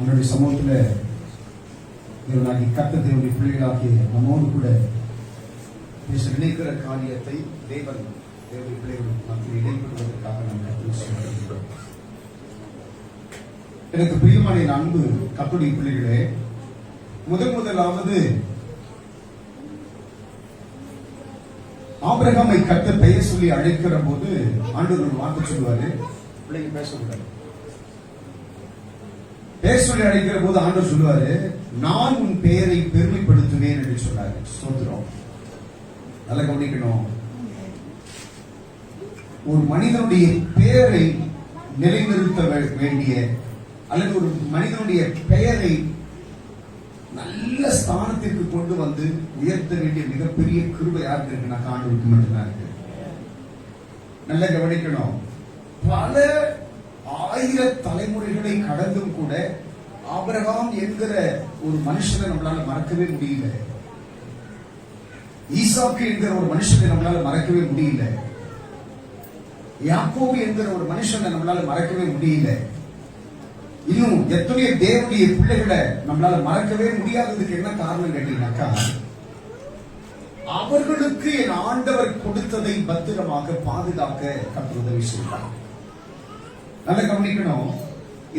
உன்னுடைய சமூகத்தில் தேவனாகி கர்த்தர் தேவனுடைய பிள்ளைகளாகிய நம்மோடு கூட பேச நினைக்கிற காரியத்தை தேவனுடைய பிள்ளைகள் மத்தியில் இடைப்படுவதற்காக நாம் கற்றுக். எனக்கு பிரியமான என் அன்பு கர்த்தருடைய பிள்ளைகளே, முதலாவது ஆபிரகாமை கர்த்தர் பெயர் சொல்லி அழைக்கிற போது ஆண்டவர் ஒரு வார்த்தை சொல்லுவாரு, பிள்ளைங்க பேசக்கூடாது. பெயர் சொல்லி அழைக்கிற போது ஆண்டவர் சொல்லுவாரு, நான் உன் பெயரை பெருமைப்படுத்துவேன் என்று சொன்னாரு. ஸ்தோத்திரம். நல்லா கவனிக்கணும். ஒரு மனிதனுடைய பெயரை நிலைநிறுத்த வேண்டிய அல்லது ஒரு மனிதனுடைய பெயரை நல்ல ஸ்தானத்திற்கு கொண்டு வந்து உயர்த்த வேண்டிய மிகப்பெரிய கிருபை யாருக்கு இருக்குன்னா ஆண்டவருக்கு மட்டும்தான் இருக்கு. நல்ல கவனிக்கணும். பல 1000 தலைமுறைகளை கடந்தும் கூட ஆபிரகாம் என்கிற ஒரு மனுஷனை நம்மளால மறக்கவே முடியல. ஈசாக்கு என்கிற ஒரு மனுஷனை நம்மளால மறக்கவே முடியல. யாக்கோபு என்கிற ஒரு மனுஷனை நம்மளால மறக்கவே முடியல. இன்னும் எத்தனையோ தேவனுடைய பிள்ளைகளை நம்மளால மறக்கவே முடியாததுக்கு என்ன காரணம் கேட்டீங்கன்னாக்கா, அவர்களுக்கு என் ஆண்டவர் கொடுத்ததை பத்திரமாக பாதுகாக்க கர்த்தர் உதவி செய்தார். நல்ல கவனிக்கணும்.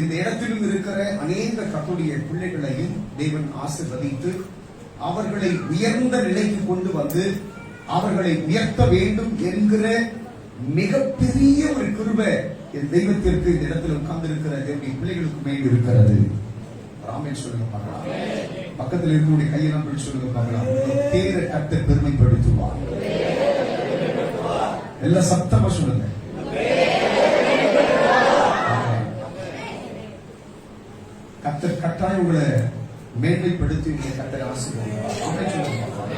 இந்த இடத்திலும் இருக்கிற அநேக கர்த்தருடைய பிள்ளைகளையும் தேவன் ஆசீர்வதித்து அவர்களை உயர்ந்த நிலைக்கு கொண்டு வந்து அவர்களை உயர்த்த வேண்டும் என்கிற மிகப்பெரிய ஒரு கிருபை என் தெய்வத்திற்கு இந்த இடத்தில் உட்கார்ந்து இருக்கிற தேவனுடைய பிள்ளைகளுக்கு மேல் இருக்கிறது. ராமேன் சொல்லுங்க பார்க்கலாம். பக்கத்தில் இருக்கக்கூடிய கையெல்லாம் பிடிச்சு சொல்லுங்க பார்க்கலாம். பேரை கர்த்தர் பெருமைப்படுத்துவார். எல்லாம் சத்தமா சொல்லுங்க. கர்த்தர் கட்டாயம் உங்களை மேன்மைப்படுத்தி கர்த்தர் ஆசீர்வதிப்பார்.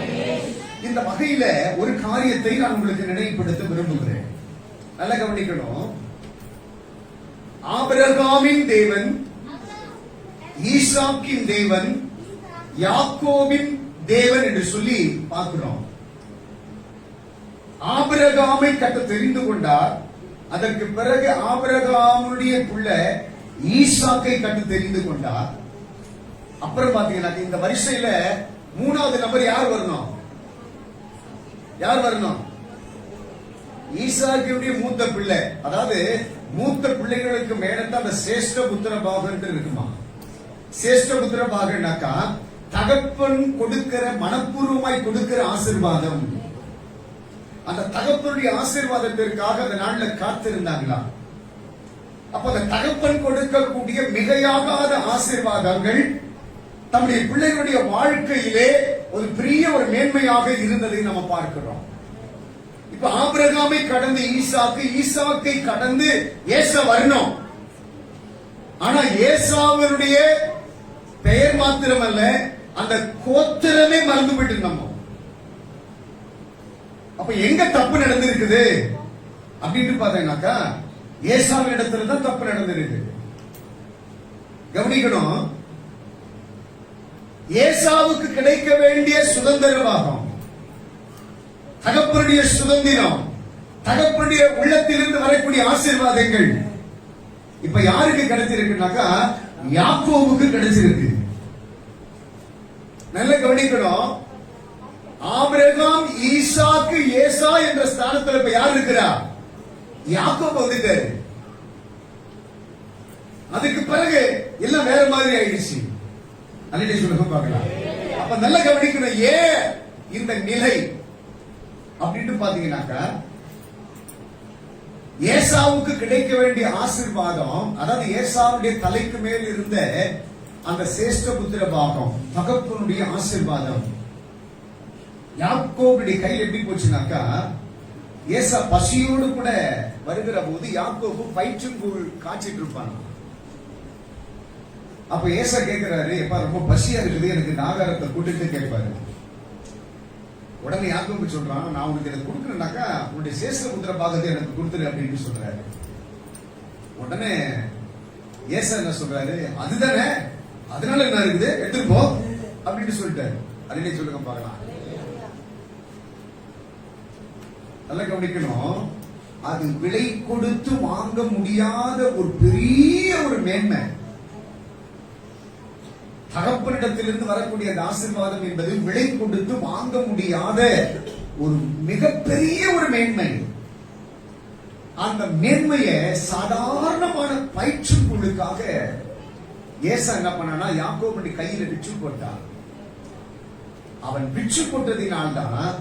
இந்த வகையில ஒரு காரியத்தை நான் உங்களுக்கு நினைவுபடுத்த விரும்புகிறேன். நல்ல கவனிக்கணும். ஆபிரகாமின் தேவன், ஈசாக்கின் தேவன், யாக்கோபின் தேவன் என்று சொல்லி பார்க்கிறோம். ஆபிரகாமை கர்த்தர் தெரிந்து கொண்டார். அதற்கு பிறகு ஆபிரகாமுடைய புள்ள ஈசாக்கை கர்த்தர் தெரிந்து கொண்டார். அப்புறம் பாத்தீங்கன்னா இந்த வரிசையில 3வது நபர் யார் வரணும்? யார் வரணும்? ஈசாக்கியுடைய மூத்த பிள்ளை. அதாவது மூத்த பிள்ளைகளுக்கு மேலத்தான் அந்த சேஷ்ட புத்திர பாகம் இருக்குமா? சேஷ்ட புத்திர பாகம்னாக்கா தகப்பன் கொடுக்கிற, மனப்பூர்வமாய் கொடுக்கிற ஆசீர்வாதம். அந்த தகப்பனுடைய ஆசீர்வாதத்திற்காக அந்த நாள்ல காத்திருந்தாங்களா? அப்ப அந்த தகப்பன் கொடுக்கக்கூடிய மிகையாகாத ஆசீர்வாதங்கள் நம்முடைய பிள்ளைகளுடைய வாழ்க்கையிலே ஒரு பெரிய ஒரு மேன்மையாக இருந்ததை நம்ம பார்க்கிறோம். இப்ப ஆபிரகாமை கடந்து ஈசாக்கு, ஈசாக்கை கடந்து ஏசா வரணும். ஆனா ஏசாவுடைய பெயர் மாத்திரமல்ல, அந்த கோத்திரமே மறந்து போயிட்டு நம்ம. அப்ப எங்க தப்பு நடந்திருக்குது அப்படின்னு பாத்தீங்கன்னாக்கா, ஏசாவின் இடத்துல தான் தப்பு நடந்திருக்கு. கவனிக்கணும். ஏசாவுக்கு கிடைக்க வேண்டிய சுதந்திர பாகம், தகப்பனுடைய சுதந்திரம், தகப்பனுடைய உள்ளத்திலிருந்து வரக்கூடிய ஆசீர்வாதங்கள் இப்ப யாருக்கு கிடைச்சிருக்குனாக்கா, யாக்கோபுக்கு கிடைச்சிருக்கு. நல்ல கவனிக்கணும். ஆபிரகாம், ஈசாக்கு, ஏசா என்ற ஸ்தானத்தில் இப்ப யார் இருக்கிறா? யாக்கோபு வந்துட்டாரு. அதுக்கு பிறகு எல்லாம் வேற மாதிரி ஆயிடுச்சு. அல்லது சொல்லுங்க பார்க்கலாம். அப்ப நல்ல கவனிக்கணும். ஏன் இந்த நிலை அப்படின்னு பாத்தீங்கன்னாக்கா, ஏசாவுக்கு கிடைக்க வேண்டிய ஆசீர்வாதம், அதாவது ஏசாவுடைய தலைக்கு மேல் இருந்த அந்த சேஷ்ட புத்திர பாகம், தகப்பனுடைய ஆசீர்வாதம் யாக்கோபுடைய கையில் எப்படி போச்சுனாக்கா, ஏசா பசியோடு கூட வருகிற போது யாக்கோபு பயிற்றுங்கூழ் காய்ச்சிட்டு இருப்பான். அப்ப ஏசா கேட்கிறாரு, எப்ப ரொம்ப பசியா இருக்குது, எனக்கு ஆகாரத்தை கூட்டிட்டு கேட்பாரு. உடனே யாக்கோபு சொல்றான், நான் உனக்கு எனக்கு கொடுக்கணும்னாக்கா உன்னுடைய சேஷ்ட புத்திர பாகத்தை எனக்கு கொடுத்துரு அப்படின்னு சொல்றாரு. உடனே ஏசா என்ன சொல்றாரு, அதுதானே, அதனால என்ன இருக்குது, எடுத்துட்டு போ அப்படின்னு சொல்லிட்டாரு. அதுலயே சொல்லுங்க பார்க்கலாம். நல்லா கவனிக்கணும். அது விலை கொடுத்து வாங்க முடியாத ஒரு பெரிய ஒரு மேன்மை. தகப்பனிடத்திலிருந்து வரக்கூடிய அந்த ஆசீர்வாதம் என்பது விலை கொடுத்து வாங்க முடியாத ஒரு மிகப்பெரிய ஒரு மேன்மை. அந்த மேன்மையை சாதாரணமான பயிற்றுக்குழுக்காக ஏசா என்ன பண்ணானா, யாக்கோபு கையில பிச்சு போட்டான். அவன் பிச்சு போட்டதினால்தான்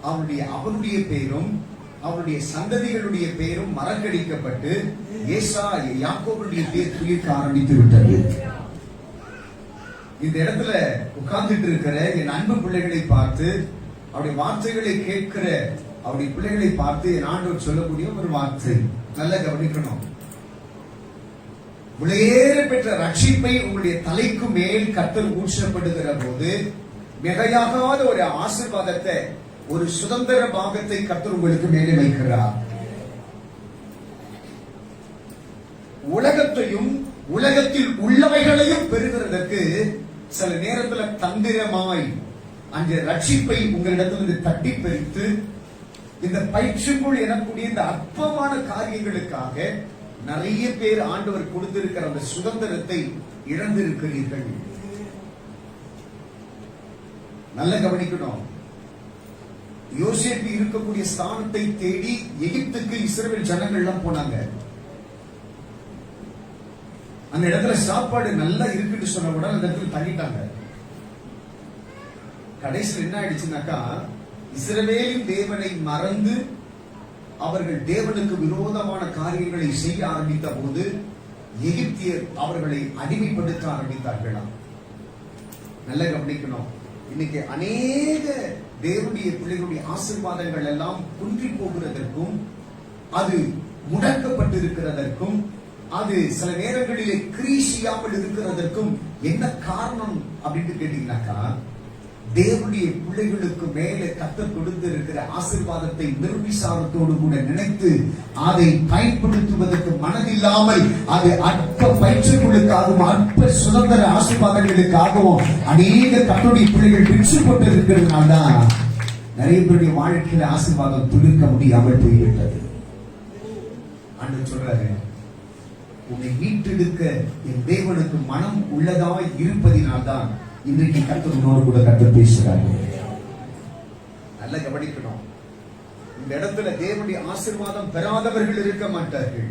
அவனுடைய பேரும் அவருடைய சந்ததிகளுடைய பேரும் மறக்கடிக்கப்பட்டு யாக்கோபுடைய பேர் துளிர்க்க ஆரம்பித்து விட்டது. இந்த இடத்துல உட்கார்ந்துட்டு இருக்கிற என் அன்பு பிள்ளைகளை பார்த்து, அவருடைய வார்த்தைகளை கேட்கிற அவருடைய பிள்ளைகளை பார்த்து என் ஆண்டவர் சொல்லக்கூடிய ஒரு வார்த்தை நல்லா கவனிக்கணும். விலையேற பெற்ற ரட்சிப்பை உங்களுடைய தலைக்கு மேல் கர்த்தர் ஊற்றப்படுகிற போது மிகையாகாத ஒரு ஆசீர்வாதத்தை, ஒரு சுதந்திர பாகத்தை கர்த்தர் உங்களுக்கு மேலே வைக்கிறார். உலகத்தையும் உலகத்தில் உள்ளவைகளையும் பெறுகிறதற்கு சில நேரத்தில் தந்திரமாய் அந்த ரட்சிப்பை உங்களிடத்திலிருந்து தட்டி பறித்து இந்த பயிற்சிக்குள் எனக்கூடிய இந்த அற்பமான காரியங்களுக்காக நிறைய பேர் ஆண்டவர் கொடுத்திருக்கிற அந்த சுதந்திரத்தை இழந்திருக்கிறீர்கள். நல்ல கவனிக்கணும். யோசேப்பு இருக்கக்கூடிய ஸ்தானத்தை தேடி எகிப்துக்கு இஸ்ரவேல் ஜனங்கள் எல்லாம் போனாங்க. அந்த இடத்துல சாப்பாடு நல்லா இருக்குன்னு சொன்ன உடனே அந்த இடத்துல தள்ளிட்டாங்க. கடைசியில் என்ன ஆயிடுச்சுனாக்கா, இஸ்ரவேலின் தேவனை மறந்து அவர்கள் தேவனுக்கு விரோதமான காரியங்களை செய்ய ஆரம்பித்த போது எகிப்தியர் அவர்களை அடிமைப்படுத்த ஆரம்பித்தார்களாம். நல்ல கவனிக்கணும். இன்னைக்கு அநேக தேவனுடைய பிள்ளைகளுடைய ஆசீர்வாதங்கள் எல்லாம் குன்றி போகிறதற்கும், அது முடக்கப்பட்டிருக்கிறதற்கும், அது சில நேரங்களிலே கிரீசியாமல் இருக்கிறதற்கும் என்ன காரணம் அப்படின்னு கேட்டீங்கன்னாக்கா, தேவனுடைய பிள்ளைகளுக்கு மேலே கர்த்தர் கொடுத்திருக்கிற ஆசீர்வாதத்தை நிர்விசாரத்தோடு கூட நினைத்து அதை பயன்படுத்துவதற்கு மனதில்லாமல் அது அற்ப பயிற்சிகளுக்காகவும் அற்ப சுதந்திர ஆசீர்வாதங்களுக்காகவும் அநேக கர்த்தருடைய பிள்ளைகள் பிரிச்சு போட்டிருக்கிறதுனால்தான் நிறைய பேருடைய வாழ்க்கையில ஆசீர்வாதம் துளிர்க்க முடியாமல் போய்விட்டது. ஆண்டவர் சொல்றாரு, உன்னை மீட்டெடுக்க என் தேவனுக்கு மனம் உள்ளதாய் இருப்பதினால்தான் இன்றைக்கு கர்த்தர் உன்னோடு கூட கர்த்தர் பேசுகிறார். நல்ல கவனிக்கணும். இந்த இடத்துல தேவனுடைய ஆசீர்வாதம் பெறாதவர்கள் இருக்க மாட்டார்கள்.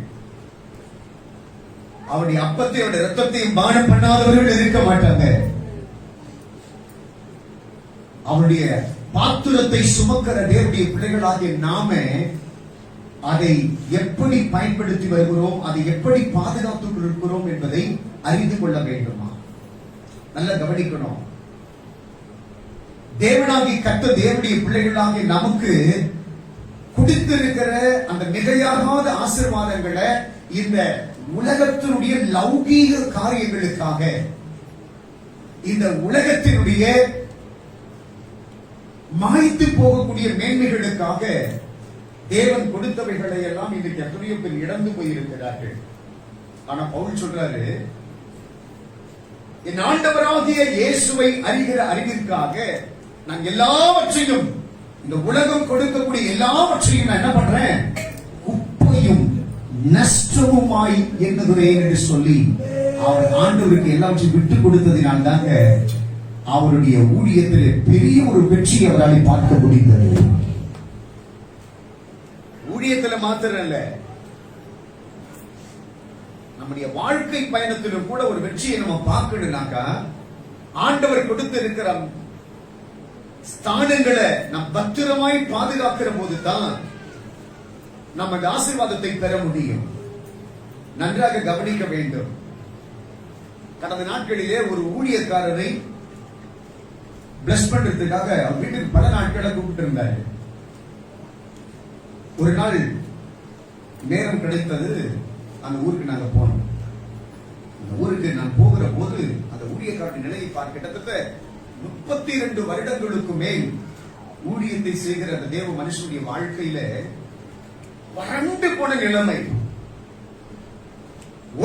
அவருடைய அப்பத்தையும் அவருடைய ரத்தத்தையும் பானம் பண்ணாதவர்கள் இருக்க மாட்டாங்க. அவருடைய பாத்திரத்தை சுமக்கிற தேவனுடைய பிள்ளைகளாகிய நாம அதை எப்படி பயன்படுத்தி வருகிறோம், அதை எப்படி பாதுகாத்துக் இருக்கிறோம் என்பதை அறிந்து கொள்ள வேண்டுமா? நல்ல கவனிக்கணும். தேவனாகி கர்த்தர் தேவனுடைய பிள்ளைகளாகி நமக்கு கொடுத்திருக்கிற அந்த மிகையாகாத ஆசீர்வாதங்களை இந்த உலகத்தினுடைய லௌகீக காரியங்களுக்காக, இந்த உலகத்தினுடைய மாய்த்து போகக்கூடிய மேன்மைகளுக்காக தேவன் கொடுத்தவைகளை எல்லாம் இன்றைக்கு எத்தனையோ பேர் இழந்து போயிருக்கிறார்கள். ஆனா பவுல் சொல்றாரு, என் ஆண்டவராகிய இயேசுவை அறிகிற அறிவிற்காக நான் எல்லாவற்றையும், இந்த உலகம் கொடுக்கக்கூடிய எல்லாவற்றையும் நான் என்ன பண்றேன், குப்பையும் நஷ்டமுமாய் எண்ணுகிறேன் என்று சொல்லி அவர் ஆண்டவருக்கு எல்லாவற்றையும் விட்டு கொடுத்ததினால் தாங்க அவருடைய ஊழியத்தில் பெரிய ஒரு வெற்றி அவரால் பார்க்க முடிந்தது. ஊழியத்தில் மாத்திரம் இல்ல, நம்முடைய வாழ்க்கை பயணத்திலும் கூட ஒரு வெற்றியை நம்ம பார்க்கணும்னாக்கா, ஆண்டவர் கொடுத்து இருக்கிற ஸ்தானங்களை நாம் பத்திரமாய் பாதுகாக்கிற போதுதான் நம்ம ஆசீர்வாதத்தை பெற முடியும். நன்றாக கவனிக்க வேண்டும். கடந்த நாட்களிலே ஒரு ஊழியக்காரரை பிளஸ் பண்றதுக்காக அவர் வீட்டுக்கு பல நாட்களை கூப்பிட்டு இருந்தாரு. ஒரு நாள் நேரம் கிடைத்தது, அந்த ஊருக்கு நாங்க போனோம். அந்த ஊருக்கு நான் போகிற போது அந்த ஊழியக்காரன் நிலையை பார்க்க கிட்டத்தட்ட 32 வருடங்களுக்கு மேல் ஊழியத்தை செய்கிற அந்த தேவ மனுஷனுடைய வாழ்க்கையில வறண்டு போன நிலைமை,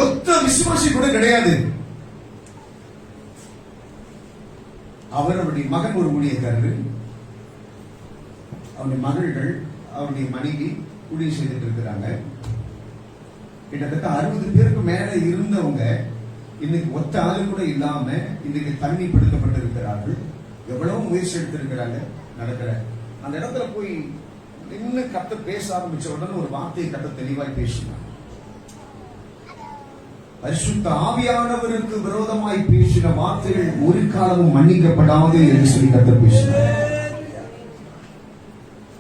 ஒத்த விசுவாசி கூட கிடையாது. அவருடைய மகன் ஒரு ஊழியக்காரர், அவருடைய மகள்கள், அவருடைய மனைவி ஊழியம் செய்துட்டு இருக்கிறாங்க. கிட்டத்தட்ட 60 பேருக்கு மேல இருந்தவங்க இன்னைக்கு ஒத்த ஆளு கூட இல்லாம இன்னைக்கு தண்ணி பிடிக்கப்பட்டிருக்கிறார்கள். எவ்வளவு முயற்சி எடுத்திருக்கிறாங்க. நடக்கிற அந்த இடத்துல போய் நின்று கர்த்தர் பேச ஆரம்பிச்ச உடனே ஒரு வார்த்தையை கர்த்தர் தெளிவாய் பேசினார். பரிசுத்த ஆவியானவருக்கு விரோதமாய் பேசின வார்த்தைகள் ஒரு காலமும் மன்னிக்கப்படாது என்று சொல்லி கர்த்தர் பேசினார்.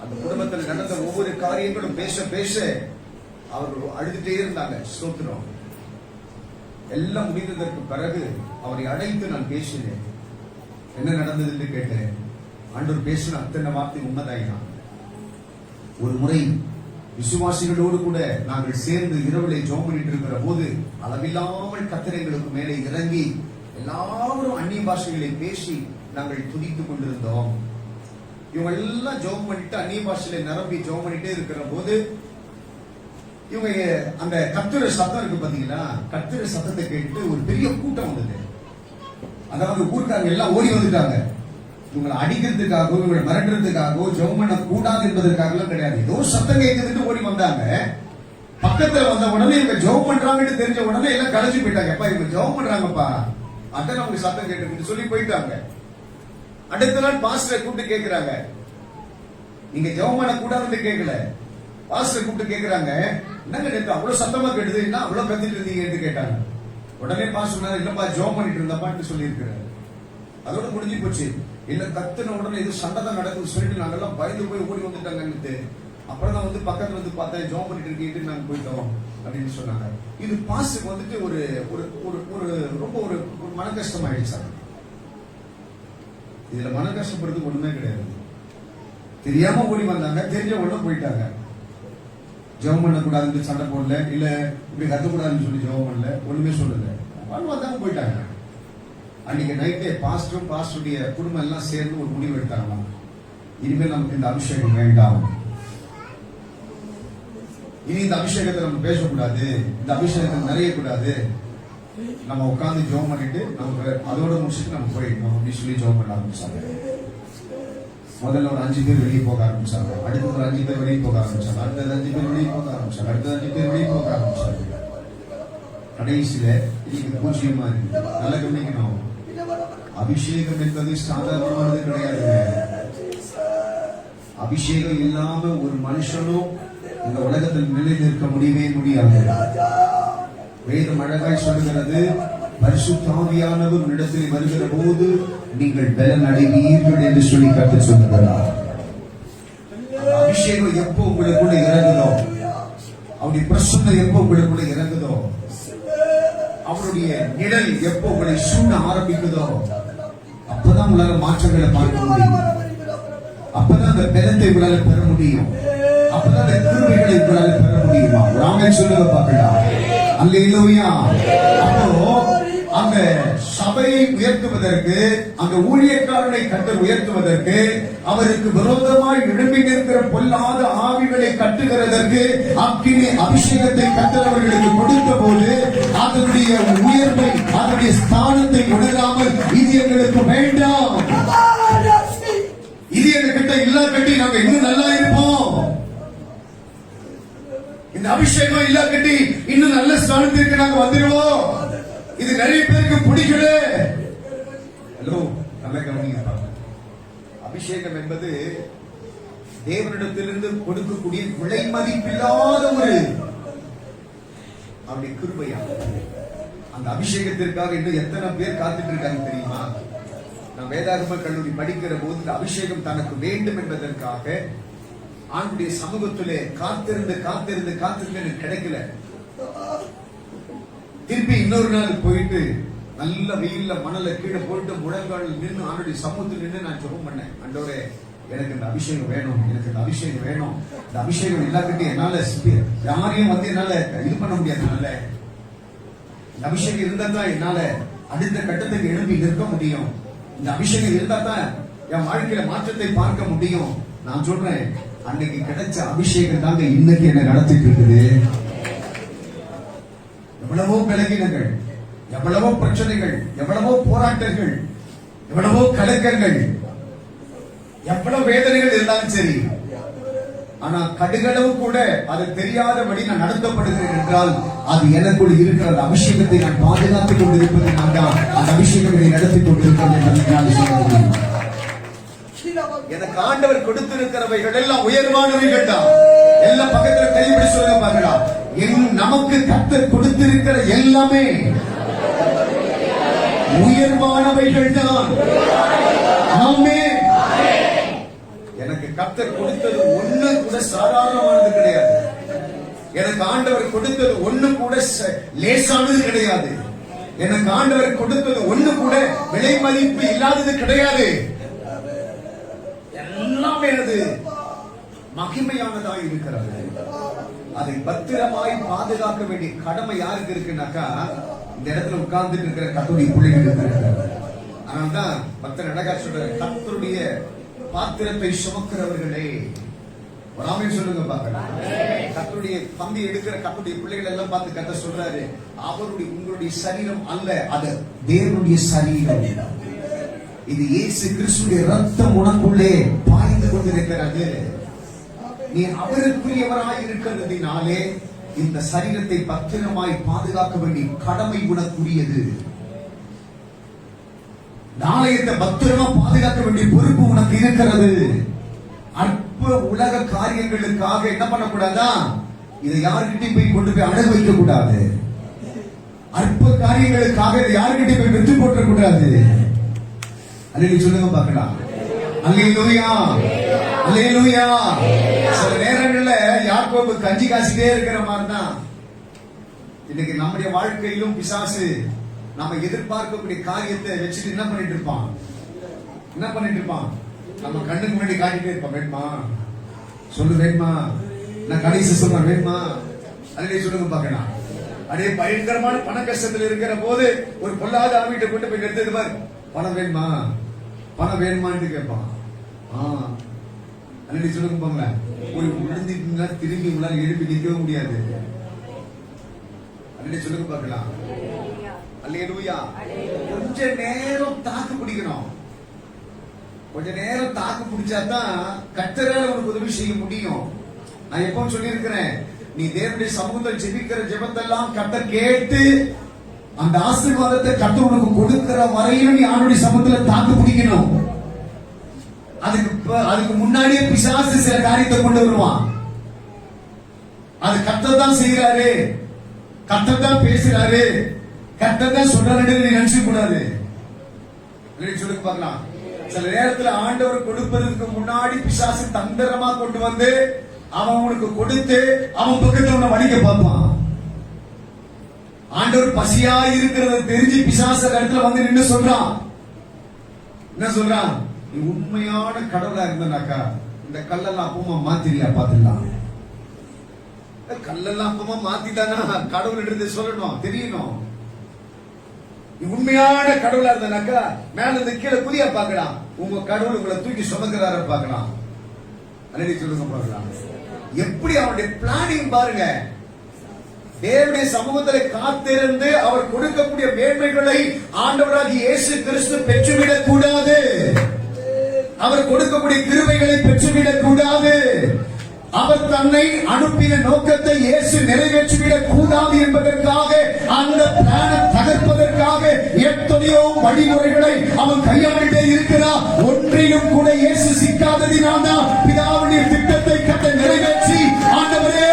அந்த குடும்பத்தில் நடந்த ஒவ்வொரு காரியங்களும் பேச பேச அவர் அழுதுட்டே இருந்தாங்க. ஸ்தோத்திரம். எல்லாம் முடிந்ததற்கு பிறகு அவரை அழைத்து நான் பேசினேன். என்ன நடந்தது என்று கேட்டேன். ஆண்டவர் பேசின அத்தனை வார்த்தை உண்மைதான். ஒரு முறை விசுவாசிகளோடு கூட நாங்கள் சேர்ந்து இரவிலே ஜெபம் பண்ணிட்டு இருக்கிற போது அளவில்லாமல் கர்த்தர் எங்களுக்கு மேலே இறங்கி எல்லாரும் அந்நிய பாஷைகளை பேசி நாங்கள் துதித்துக் கொண்டிருந்தோம். இவங்க எல்லாம் ஜெபம் பண்ணிட்டு அந்நிய பாஷையில நிரம்பி ஜெபம் பண்ணிட்டே இருக்கிற போது இவங்க அந்த கர்த்தர் சத்தம் இருக்கு பாத்தீங்களா, கர்த்தர் சத்தத்தை கேட்டு ஒரு பெரிய கூட்டம் வந்தது. அதாவது ஊர்க்காரங்க எல்லாம் ஓடி வந்துட்டாங்க. இவங்களை அடிக்கிறதுக்காகவோ இவங்களை மிரட்டுறதுக்காகவோ ஜெபம் பண்ண கூடாது என்பதற்காக எல்லாம் கிடையாது. ஏதோ சத்தம் கேட்குதுன்னு ஓடி வந்தாங்க. பக்கத்துல வந்த உடனே இவங்க ஜெபம் பண்றாங்கன்னு தெரிஞ்ச உடனே எல்லாம் கலைஞ்சு போயிட்டாங்க. எப்ப இவங்க ஜெபம் பண்றாங்கப்பா, அதான் அவங்க சத்தம் கேட்டு சொல்லி போயிட்டாங்க. அடுத்த நாள் பாஸ்டரை கூப்பிட்டு கேட்கிறாங்க, நீங்க ஜெபம் பண்ண கூடாதுன்னு கேட்கல, பாஸ்டரை கூப்பிட்டு கேட்கிறாங்க, என்னங்க நேற்று அவ்வளவு சத்தமா கேட்டது, என்ன அவ்வளவு கத்திட்டு இருந்தீங்கன்னு கேட்டாங்க. உடனே பாஸ்டர் சொன்னாரு, இல்லப்பா ஜெபம் பண்ணிட்டு இருந்தப்பான்னு சொல்லி இருக்கிறாரு. அதோட முடிஞ்சு போச்சு. இல்ல கத்துன உடனே இது சண்டை தான் நடக்குது சொல்லிட்டு நாங்கெல்லாம் பயந்து போய் ஓடி வந்துட்டாங்கன்னு. அப்புறம் தான் வந்து பக்கத்துல வந்து பார்த்தேன், ஜெபம் பண்ணிட்டு இருக்கீங்க நாங்க போயிட்டோம் அப்படின்னு சொன்னாங்க. இது பாஸ்டருக்கு வந்துட்டு ஒரு ஒரு ரொம்ப ஒரு மன கஷ்டம் ஆயிடுச்சாங்க. இதுல மன கஷ்டப்படுறதுக்கு ஒண்ணுமே கிடையாது. தெரியாம ஓடி வந்தாங்க, தெரிஞ்ச உடனே போயிட்டாங்க. ஜெபம் பண்ணக்கூடாதுன்னு சண்டை போடல, இல்ல இப்படி கத்தக்கூடாதுன்னு சொல்லி ஜெபம் பண்ணல, ஒண்ணுமே சொல்லல, வந்தாங்க போயிட்டாங்க. அன்னைக்கு நைட்டே பாஸ்டரும் பாஸ்டருடைய குடும்பம் எல்லாம் சேர்ந்து ஒரு முடிவு எடுத்தாங்க, இனிமேல் நமக்கு இந்த அபிஷேகம் வேண்டாம், இனி இந்த அபிஷேகத்தை நம்ம பேசக்கூடாது, இந்த அபிஷேகத்தை நிறைய கூடாது, நம்ம உட்கார்ந்து ஜெபம் பண்ணிட்டு நமக்கு அதோட முடிச்சுட்டு நம்ம போயிடணும் அப்படின்னு சொல்லி ஜெபம் பண்ண ஆரம்பிச்சாங்க. முதல்ல ஒரு 5 பேர் வெளியே போக ஆரம்பிச்சாங்க, அடுத்து ஒரு 5 பேர் வெளியே போக ஆரம்பிச்சாங்க, அடுத்தது 5 பேர் வெளியே போக ஆரம்பிச்சாங்க, அடுத்தது 5 பேர் வெளியே போக ஆரம்பிச்சாங்க. கடைசியில இன்னைக்கு பூஜ்ஜியமா இருக்கு. நல்லா கவனிக்கணும், அபிஷேகம் என்பது சாதாரணமானது கிடையாது. அபிஷேகம் இல்லாம ஒரு மனுஷனும் இந்த உலகத்தில் நிலை நிற்க முடியவே முடியாது. வேதம் அழகாய் சொல்லுகிறது, பரிசுத்த ஆவியானவர் இடத்தில் வருகிற போது நீங்கள் பலன் அடைவீர்கள் என்று சொல்லி கர்த்தர் சொல்லுகிறார். அபிஷேகம் எப்போ உங்களுக்குள்ள இறங்குதோ, அவருடைய பிரசன்னம் எப்போ உங்களுக்குள்ள இறங்குதோ, அவருடைய நிழல் எப்போ உங்களை சூழ ஆரம்பிக்குதோ, அப்பதான் உங்களால மாற்றங்களை பார்க்க முடியும். அப்பதான் அந்த பலத்தை உங்களால பெற முடியும். அப்பதான் அந்த கிருபைகளை உங்களால பெற முடியுமா? ராமே சொல்லுங்க பார்க்கலாம். அல்லேலூயா. அப்போ அந்த சபையை உயர்த்துவதற்கு, அந்த ஊழியக்காரனை கர்த்தர் உயர்த்துவதற்கு, அவருக்கு விரோதமாய் எழும்பி நிற்கிற பொல்லாத ஆவிகளை கட்டுகிறதற்கு அக்கினி அபிஷேகத்தை கர்த்தர் அவர்களுக்கு கொடுத்த போது அதனுடைய உயர்வை, அதனுடைய ஸ்தானத்தை உணராமல் இது எங்களுக்கு வேண்டாம், இது எங்ககிட்ட இல்லா கட்டி நாங்க இன்னும் நல்லா இருப்போம், இந்த அபிஷேகம் இல்லா கட்டி இன்னும் நல்ல ஸ்தானத்திற்கு நாங்க வந்துடுவோம், இது நிறைய பேருக்கு பிடிக்கல. ஹலோ, நல்ல கவனிங்க. அபிஷேகம் என்பது தேவனிடத்திலிருந்து கொடுக்கக்கூடிய விலை மதிப்பில்லாத ஒரு அவருடைய கிருபையா. அந்த அபிஷேகத்திற்காக இன்னும் எத்தனை பேர் காத்துட்டு இருக்காங்க தெரியுமா? நான் வேதாகம கல்லூரி படிக்கிற போது அபிஷேகம் தனக்கு வேண்டும் என்பதற்காக ஆண்டுடைய சமூகத்திலே காத்திருந்து காத்திருந்து காத்திருந்து எனக்கு கிடைக்கல. திருப்பி இன்னொரு நாள் போயிட்டு நல்ல வெயில்ல மணல கீழே போயிட்டு முழங்கால் நின்று ஆண்டுடைய சமூகத்தில் நின்று நான் ஜெபம் பண்ணேன். ஆண்டவரே, எனக்கு இந்த அபிஷேகம் வேணும், எனக்கு இந்த அபிஷேகம் வேணும், இந்த அபிஷேகம் எல்லாருக்கிட்டையும் என்னால யாரையும் வந்து என்னால இது பண்ண முடியாதுனால, இந்த அபிஷேகம் இருந்தா தான் என்னால அடுத்த கட்டத்துக்கு எழுப்பி நிற்க முடியும், இந்த அபிஷேகம் இருந்தா தான் என் வாழ்க்கையில மாற்றத்தை பார்க்க முடியும். நான் சொல்றேன், அன்னைக்கு கிடைச்ச அபிஷேகம் தாங்க இன்னைக்கு என்ன நடத்திட்டு இருக்குது. எவ்வளவோ விலகினங்கள், எவ்வளவோ பிரச்சனைகள், எவ்வளவோ போராட்டங்கள், எவ்வளவோ கலக்கங்கள், எவ்வளவு வேதனைகள் இருந்தாலும் சரி, ஆனா கடுகளவு கூட அது தெரியாதபடி நான் நடத்தப்படுகிறேன் என்றால் அது எனக்குள் இருக்கிற அந்த அபிஷேகத்தை நான் பாதுகாத்துக் கொண்டிருப்பதனால் தான் அந்த அபிஷேகம் என்னை நடத்திக் கொண்டிருக்கிறது என்று நான் சொல்ல முடியும். எனக்கு ஆண்டவர் கொடுத்திருக்கிறவைகள் எல்லாம் உயர்வானவைகள் தான். எல்லா பக்கத்துல கைப்பிடி சொல்லுங்க பார்க்கலாம். நமக்கு கர்த்தர் கொடுத்திருக்கிற எல்லாமே உயர்வானவைகள் தான். ஆமென். எனக்கு கர்த்தர் கொடுத்தது ஒண்ணு கூட சாதாரணமானது கிடையாது. எனக்கு ஆண்டவர் கொடுத்தது ஒண்ணு கூட லேசானது கிடையாது. எனக்கு ஆண்டவர் கொடுத்தது ஒண்ணு கூட விலை மதிப்பு இல்லாதது கிடையாது. எல்லாமே அது மகிமையானதாக இருக்கிறது. அதை பத்திரமாய் பாதுகாக்க வேண்டிய கடமை யாருக்கு இருக்குனாக்கா, இந்த இடத்துல உட்கார்ந்துட்டு இருக்கிற கர்த்தருடைய பிள்ளைகளுக்கு இருக்கிறது. அதனால்தான் பக்தர் அழகா சொல்ற, கர்த்தருடைய பாத்திரத்தை சுமக்கிறவர்களே ஒரு ஆமென் சொல்லுங்க பார்க்கலாம். கர்த்தருடைய பந்தி எடுக்கிற கர்த்தருடைய பிள்ளைகள் எல்லாம் பார்த்து கர்த்தர் சொல்றாரு, அவருடைய உங்களுடைய சரீரம் அல்ல, அது தேவனுடைய சரீரம். இது இயேசு கிறிஸ்துவின் ரத்தம் உனக்குள்ளே பாய்ந்து கொண்டிருக்கிறது. நீ அவருக்குரியவராய் இருக்கிறதினாலே இந்த சரீரத்தை பத்திரமாய் பாதுகாக்க வேண்டிய கடமை உனக்குரியது. நாளையத்தை பத்திரமா பாதுகாக்க வேண்டிய பொறுப்பு உனக்கு இருக்கிறது. அற்ப உலக காரியங்களுக்காக என்ன பண்ணக்கூடாதா, இதை யாருக்கிட்டையும் போய் கொண்டு போய் அடகு வைக்க கூடாது. அற்ப காரியங்களுக்காக இதை யாருக்கிட்டையும் போய் வெற்றி போட்டக்கூடாது. அல்லேலூயா சொல்லுங்க பார்க்கலாம். அல்லேலூயா, அல்லேலூயா. சில நேரங்கள்ல யாக்கோபு கஞ்சி காசிட்டே இருக்கிற மாதிரி தான் இன்னைக்கு நம்முடைய வாழ்க்கையிலும் பிசாசு நம்ம எதிர்பார்க்கக்கூடிய காரியத்தை வச்சுட்டு என்ன பண்ணிட்டு இருப்பான், நம்ம கண்ணுக்கு முன்னாடி காட்டிட்டே இருப்பான். வேணுமா சொல்லு, வேணுமா நான் கடைசி சொல்றேன், வேணுமா. அல்லேலூயா சொல்லுங்க பார்க்கலாம். அதே பயங்கரமான பண கஷ்டத்தில் இருக்கிற போது ஒரு பொல்லாத ஆவிட்ட கொண்டு போய் நிறுத்தது பாரு, பணம் வேணுமா வேணுமான்னு கேட்பான். அல்லேலூயா சொல்லுங்க போங்க. ஒரு விழுந்துட்டீங்கன்னா திரும்பி உங்களால எழுப்பி நிற்கவும் முடியாது. அல்லேலூயா சொல்லுங்க பார்க்கலாம். அல்லேலூயா. கொஞ்ச நேரம் தாக்கு பிடிக்கணும். கொஞ்ச நேரம் தாக்கு பிடிச்சாதான் கர்த்தரால உனக்கு உதவி செய்ய முடியும். நான் எப்பவும் சொல்லி இருக்கிறேன், நீ தேவனுடைய சமூகத்தில் ஜெபிக்கிற ஜெபத்தெல்லாம் கர்த்தர் கேட்டு அந்த ஆசீர்வாதத்தை கர்த்தர் உனக்கு கொடுக்கிற வரையிலும் நீ ஆண்டவருடைய சமூகத்தில் தாக்கு பிடிக்கணும். அதுக்கு முன்னாடியே பிசாசு சில காரியத்தை கொண்டு வருவான். அது கர்த்தர் தான் செய்யறாரு, கர்த்தர் தான் பேசுறாரு, கர்த்தர் தான் சொல்றாரு நீ நினைச்சு கூடாது. சொல்லுங்க பார்க்கலாம். சில நேரத்துல ஆண்டவர் கொடுப்பதற்கு முன்னாடி பிசாசு தந்திரமா கொண்டு வந்து அவன் உனக்கு கொடுத்து அவன் பக்கத்துல உன்னை வலிக்க பார்ப்பான். ஆண்டவர் பசியா இருக்கிறத தெரிஞ்சு பிசாசு இடத்துல வந்து நின்று சொல்றான், என்ன சொல்றான், நீ உண்மையான கடவுளா இருந்தனாக்கா இந்த கல்லெல்லாம் அப்பமா மாத்திரியா பாத்துடலாம். கல்லெல்லாம் அப்பமா மாத்திட்டானா கடவுள் இருந்து சொல்லணும், தெரியணும். நீ உண்மையான கடவுளா இருந்தனாக்கா மேல இருந்து கீழே குதியா பாக்கலாம், உங்க கடவுள் உங்களை தூக்கி சுமக்கிறார பாக்கலாம். அல்லேலூயா சொல்லுங்க பார்க்கலாம். எப்படி அவருடைய பிளானிங் பாருங்க. தேவனுடைய சமூகத்தில் காத்திருந்து அவர் கொடுக்கக்கூடிய மேன்மைகளை ஆண்டவராகிய இயேசு கிறிஸ்து பெற்றுவிடக் கூடாது. அவர் கொடுக்கக்கூடிய கிருபைகளை பெற்றுவிடக் கூடாது. அவர் தன்னை அனுப்பின நோக்கத்தை இயேசு நிறைவேற்றிவிடக் கூடாது என்பதற்காக அந்த பிளானை தகர்ப்பதற்காக எத்தனையோ வழிமுறைகளை அவன் கையாண்டே இருக்கிறார். ஒன்றிலும் கூட இயேசு சிக்காததினால் தான் பிதாவுடைய திட்டத்தை கட்ட நிறைவேற்றி ஆண்டவரே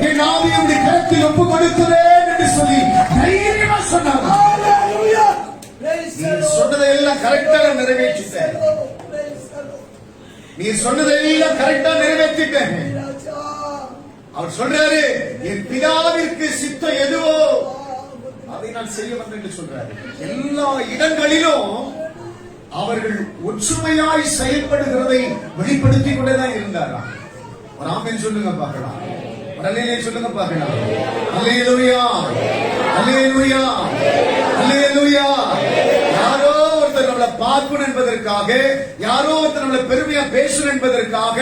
என் ஆவியுடைய கரத்தில் ஒப்பு கொடுக்கிறேன் என்று சொல்லி தைரியமா சொன்னார். நீ சொன்னதையெல்லாம் கரெக்டா நிறைவேற்றிட்டேன், நீ சொன்னதையெல்லாம் கரெக்டா நிறைவேற்றிட்டேன். அவர் சொல்றாரு, என் பிதாவிற்கு சித்தம் எதுவோ அதை நான் செய்ய வந்தேன் என்று சொல்றாரு. எல்லா இடங்களிலும் அவர்கள் ஒற்றுமையாய் செயல்படுகிறதை வெளிப்படுத்திக் கொண்டேதான் இருந்தாராம். ஒரு ஆமென் சொல்லுங்க பார்க்கலாம். அல்லேலூயா சொல்லுங்க பார்க்கலாம். அல்லேலூயா, அல்லேலூயா, அல்லேலூயா. யாரோ ஒருத்தர் நம்மளை பார்க்கணும் என்பதற்காக, யாரோ ஒருத்தர் நம்மளை பெருமையா பேசணும் என்பதற்காக,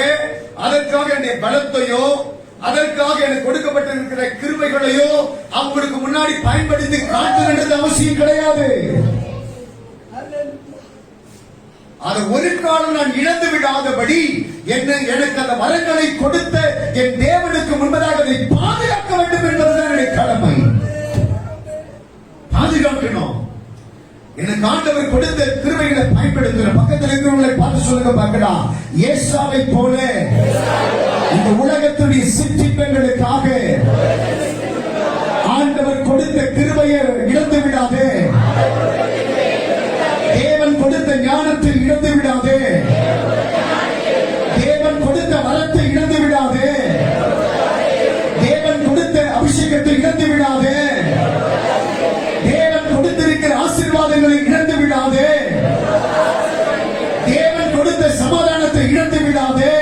அதற்காக என்னுடைய பலத்தையோ அதற்காக எனக்கு கொடுக்கப்பட்டிருக்கிற கிருபைகளையோ அவங்களுக்கு முன்னாடி பயன்படுத்தி காட்ட வேண்டியது அவசியம் கிடையாது. அதை ஒரு காலம் நான் இழந்து விடாதபடி எனக்கு அந்த வரங்களை கொடுத்த என் தேவனுக்கு முன்பதாக அதை பாதுகாக்க வேண்டும் என்பதுதான் என்னுடைய கடமை. பாதுகாக்கணும். எனக்கு ஆண்டவர் கொடுத்த கிருபைகளை பயன்படுத்துகிற பக்கத்தில் இருக்கிறவங்களை பார்த்து சொல்லுங்க பார்க்கலாம். ஏசாவை போல இந்த உலகத்துடைய சிற்றின்பங்களுக்காக ஆண்டவர் கொடுத்த கிருபையை இழந்து விடாதே. தேவன் கொடுத்த ஞானத்தில் இழந்து விடாதே. தேவன் கொடுத்த வரத்தை இழந்து விடாதே. தேவன் கொடுத்த அபிஷேகத்தை இழந்து விடாதே. தேவன் கொடுத்திருக்கிற ஆசீர்வாதங்களை இழந்து விடாதே. தேவன் கொடுத்த சமாதானத்தை இழந்து விடாதே.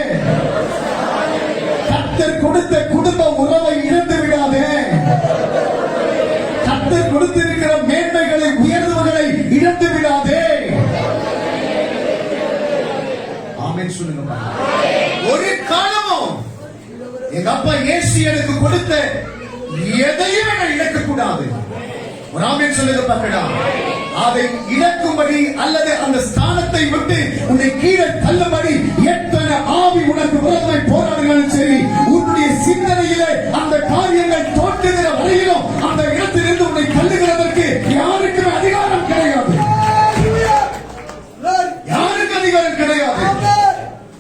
கர்த்தர் கொடுத்த குடும்ப உறவை இழந்து விடாதே. கர்த்தர் கொடுத்திருக்கிற மேன்மைகளை உயர்வுகளை இழந்து விடாதே. ஆமென் சொல்லுங்க. ஒரு காலமும் எங்க அப்பா இயேசு எனக்கு கொடுத்த எதையும் நான் இழக்க கூடாது. ஒரு ஆமென் சொல்லுங்க பார்க்கலாம். அதை இழக்கும்படி அல்லது அந்த ஸ்தானத்தை விட்டு உன்னை கீழே தள்ளும்படி எத்தனை ஆவி உனக்கு விரோதமாய் போராடுகிறாலும் சரி, உன்னுடைய சிந்தனையிலே அந்த காரியங்கள் தோற்றுகிற வரையிலும் அந்த இடத்திலிருந்து உன்னை தள்ளுகிறதற்கு யாருக்கும் அதிகாரம் கிடையாது. யாருக்கு அதிகாரம் கிடையாது.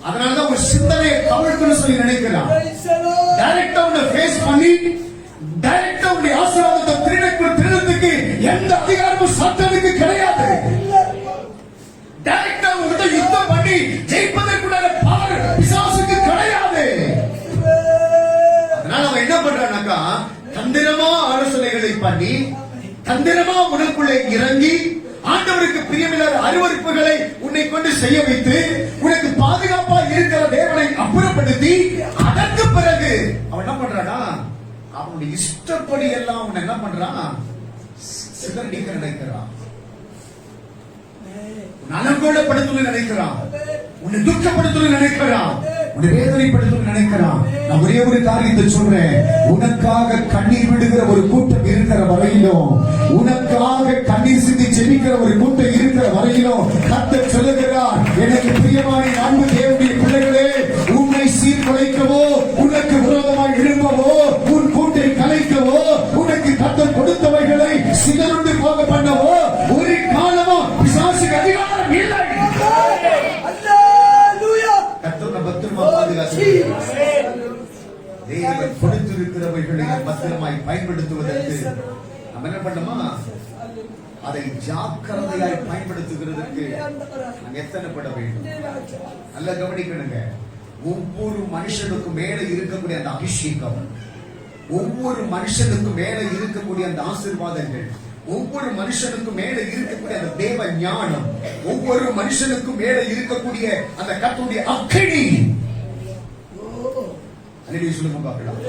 அதனாலதான் ஒரு சிந்தனையை கவிழ்க்கணும்னு சொல்லி நினைக்கிறான். டைரக்டா உன்னை ஃபேஸ் பண்ணி டைரக்டா உன்னுடைய ஆசீர்வாதத்தை திருடத்துக்கு எந்த அதிகாரமும் சாத்தானுக்கு கிடையாது. டைரக்டா உங்ககிட்ட யுத்தம் பண்ணி ஜெயிப்பதற்குள்ள பவர் பிசாசுக்கு கிடையாது. அதனால அவன் என்ன பண்றானாக்கா, தந்திரமா ஆலோசனைகளை பண்ணி தந்திரமா உனக்குள்ளே இறங்கி ஆண்டவருக்கு பிரியமில்லாத அருவருப்புகளை உன்னை கொண்டு செய்ய வைத்து உனக்கு பாதுகாப்பா இருக்கிற தேவனை அப்புறப்படுத்தி அதற்கு பிறகு அவன் என்ன பண்றானா, அவனுடைய இஷ்டப்படி எல்லாம் அவன் என்ன பண்றான், சிதறடிக்க நினைக்கிறான். நலங்கோடப்படுத்த நினைக்கிறான். உன்னை துக்கப்படுத்த நினைக்கிறான். உன்னை வேதனைப்படுத்த நினைக்கிறான். நான் ஒரே ஒரு காரியத்தை சொல்றேன். உனக்காக கண்ணீர் விடுகிற ஒரு கூட்டம் இருக்கிற வரையிலும், உனக்காக கண்ணீர் சிந்தி ஜெபிக்கிற ஒரு கூட்டம் இருக்கிற வரையிலும் கர்த்தர் சொல்லுகிறார், எனக்கு பிரியமான அன்பு தேவனுடைய பிள்ளைகளே, உன்னை சீர்குலைக்கவோ உனக்கு விரோதமாய் எழும்பவோ உன் கூட்டை கலைக்கவோ உனக்கு கர்த்தர் கொடுத்தவைகளை சிதறுண்டு போக பண்ணவோ ஒரு காலமோ பிசாசுக்கு அதிகாரம் இல்லை. கர்த்தர் பத்திரமா பாதுகாக்கிறார். தேவன் கொடுத்திருக்கிறவைகளை பத்திரமாய் பயன்படுத்துவதற்கு நம்ம என்ன பண்ணணுமா, அதை ஜாக்கிரதையாய் பயன்படுத்துகிறதற்கு நாம் எத்தனைப்பட வேண்டும். நல்ல கவனிக்கணுங்க. ஒவ்வொரு மனுஷனுக்கும் மேல இருக்கக்கூடிய அந்த அபிஷேகம், ஒவ்வொரு மனுஷனுக்கும் மேல இருக்கக்கூடிய அந்த ஆசீர்வாதங்கள், ஒவ்வொரு மனுஷனுக்கும் மேல இருக்கக்கூடிய அந்த தேவ ஞானம், ஒவ்வொரு மனுஷனுக்கும் மேல இருக்கக்கூடிய அந்த கர்த்தருடைய அக்கினி, அல்லேலூயா சொல்லுங்க பார்க்கலாம்.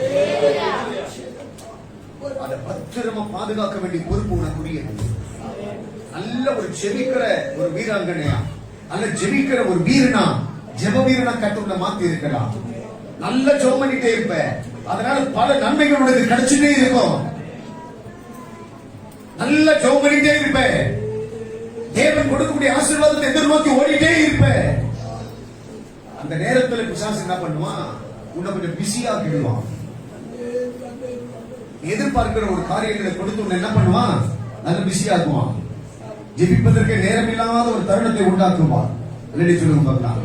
அதை பத்திரமா பாதுகாக்க வேண்டிய பொறுப்பு உனக்குரியது. நல்ல ஒரு ஜெபிக்கிற ஒரு வீராங்கனையா அல்ல ஜெபிக்கிற ஒரு வீரனா, ஜெப வீரனா கர்த்தருல மாத்தி இருக்கலாம். நல்ல ஜெபம் பண்ணிட்டே இருப்ப, அதனால பல நன்மைகள் உனக்கு கிடைச்சிட்டே இருக்கும். நல்ல ஜெபம் பண்ணிட்டே இருப்ப, தேவன் கொடுக்கக்கூடிய ஆசீர்வாதத்தை எதிர்நோக்கி ஓடிட்டே இருப்ப. அந்த நேரத்துல பிசாசு என்ன பண்ணுவான், உன்னை கொஞ்சம் பிஸியா ஆக்கிடுவான். எதிர்பார்க்கிற ஒரு காரியங்களை கொடுத்து உன்னை என்ன பண்ணுவான், நல்ல பிஸியா ஆக்குவான். ஜெபிப்பதற்கு நேரம் இல்லாத ஒரு தருணத்தை உண்டாக்குவான். சொல்லுங்க பார்க்கலாம்.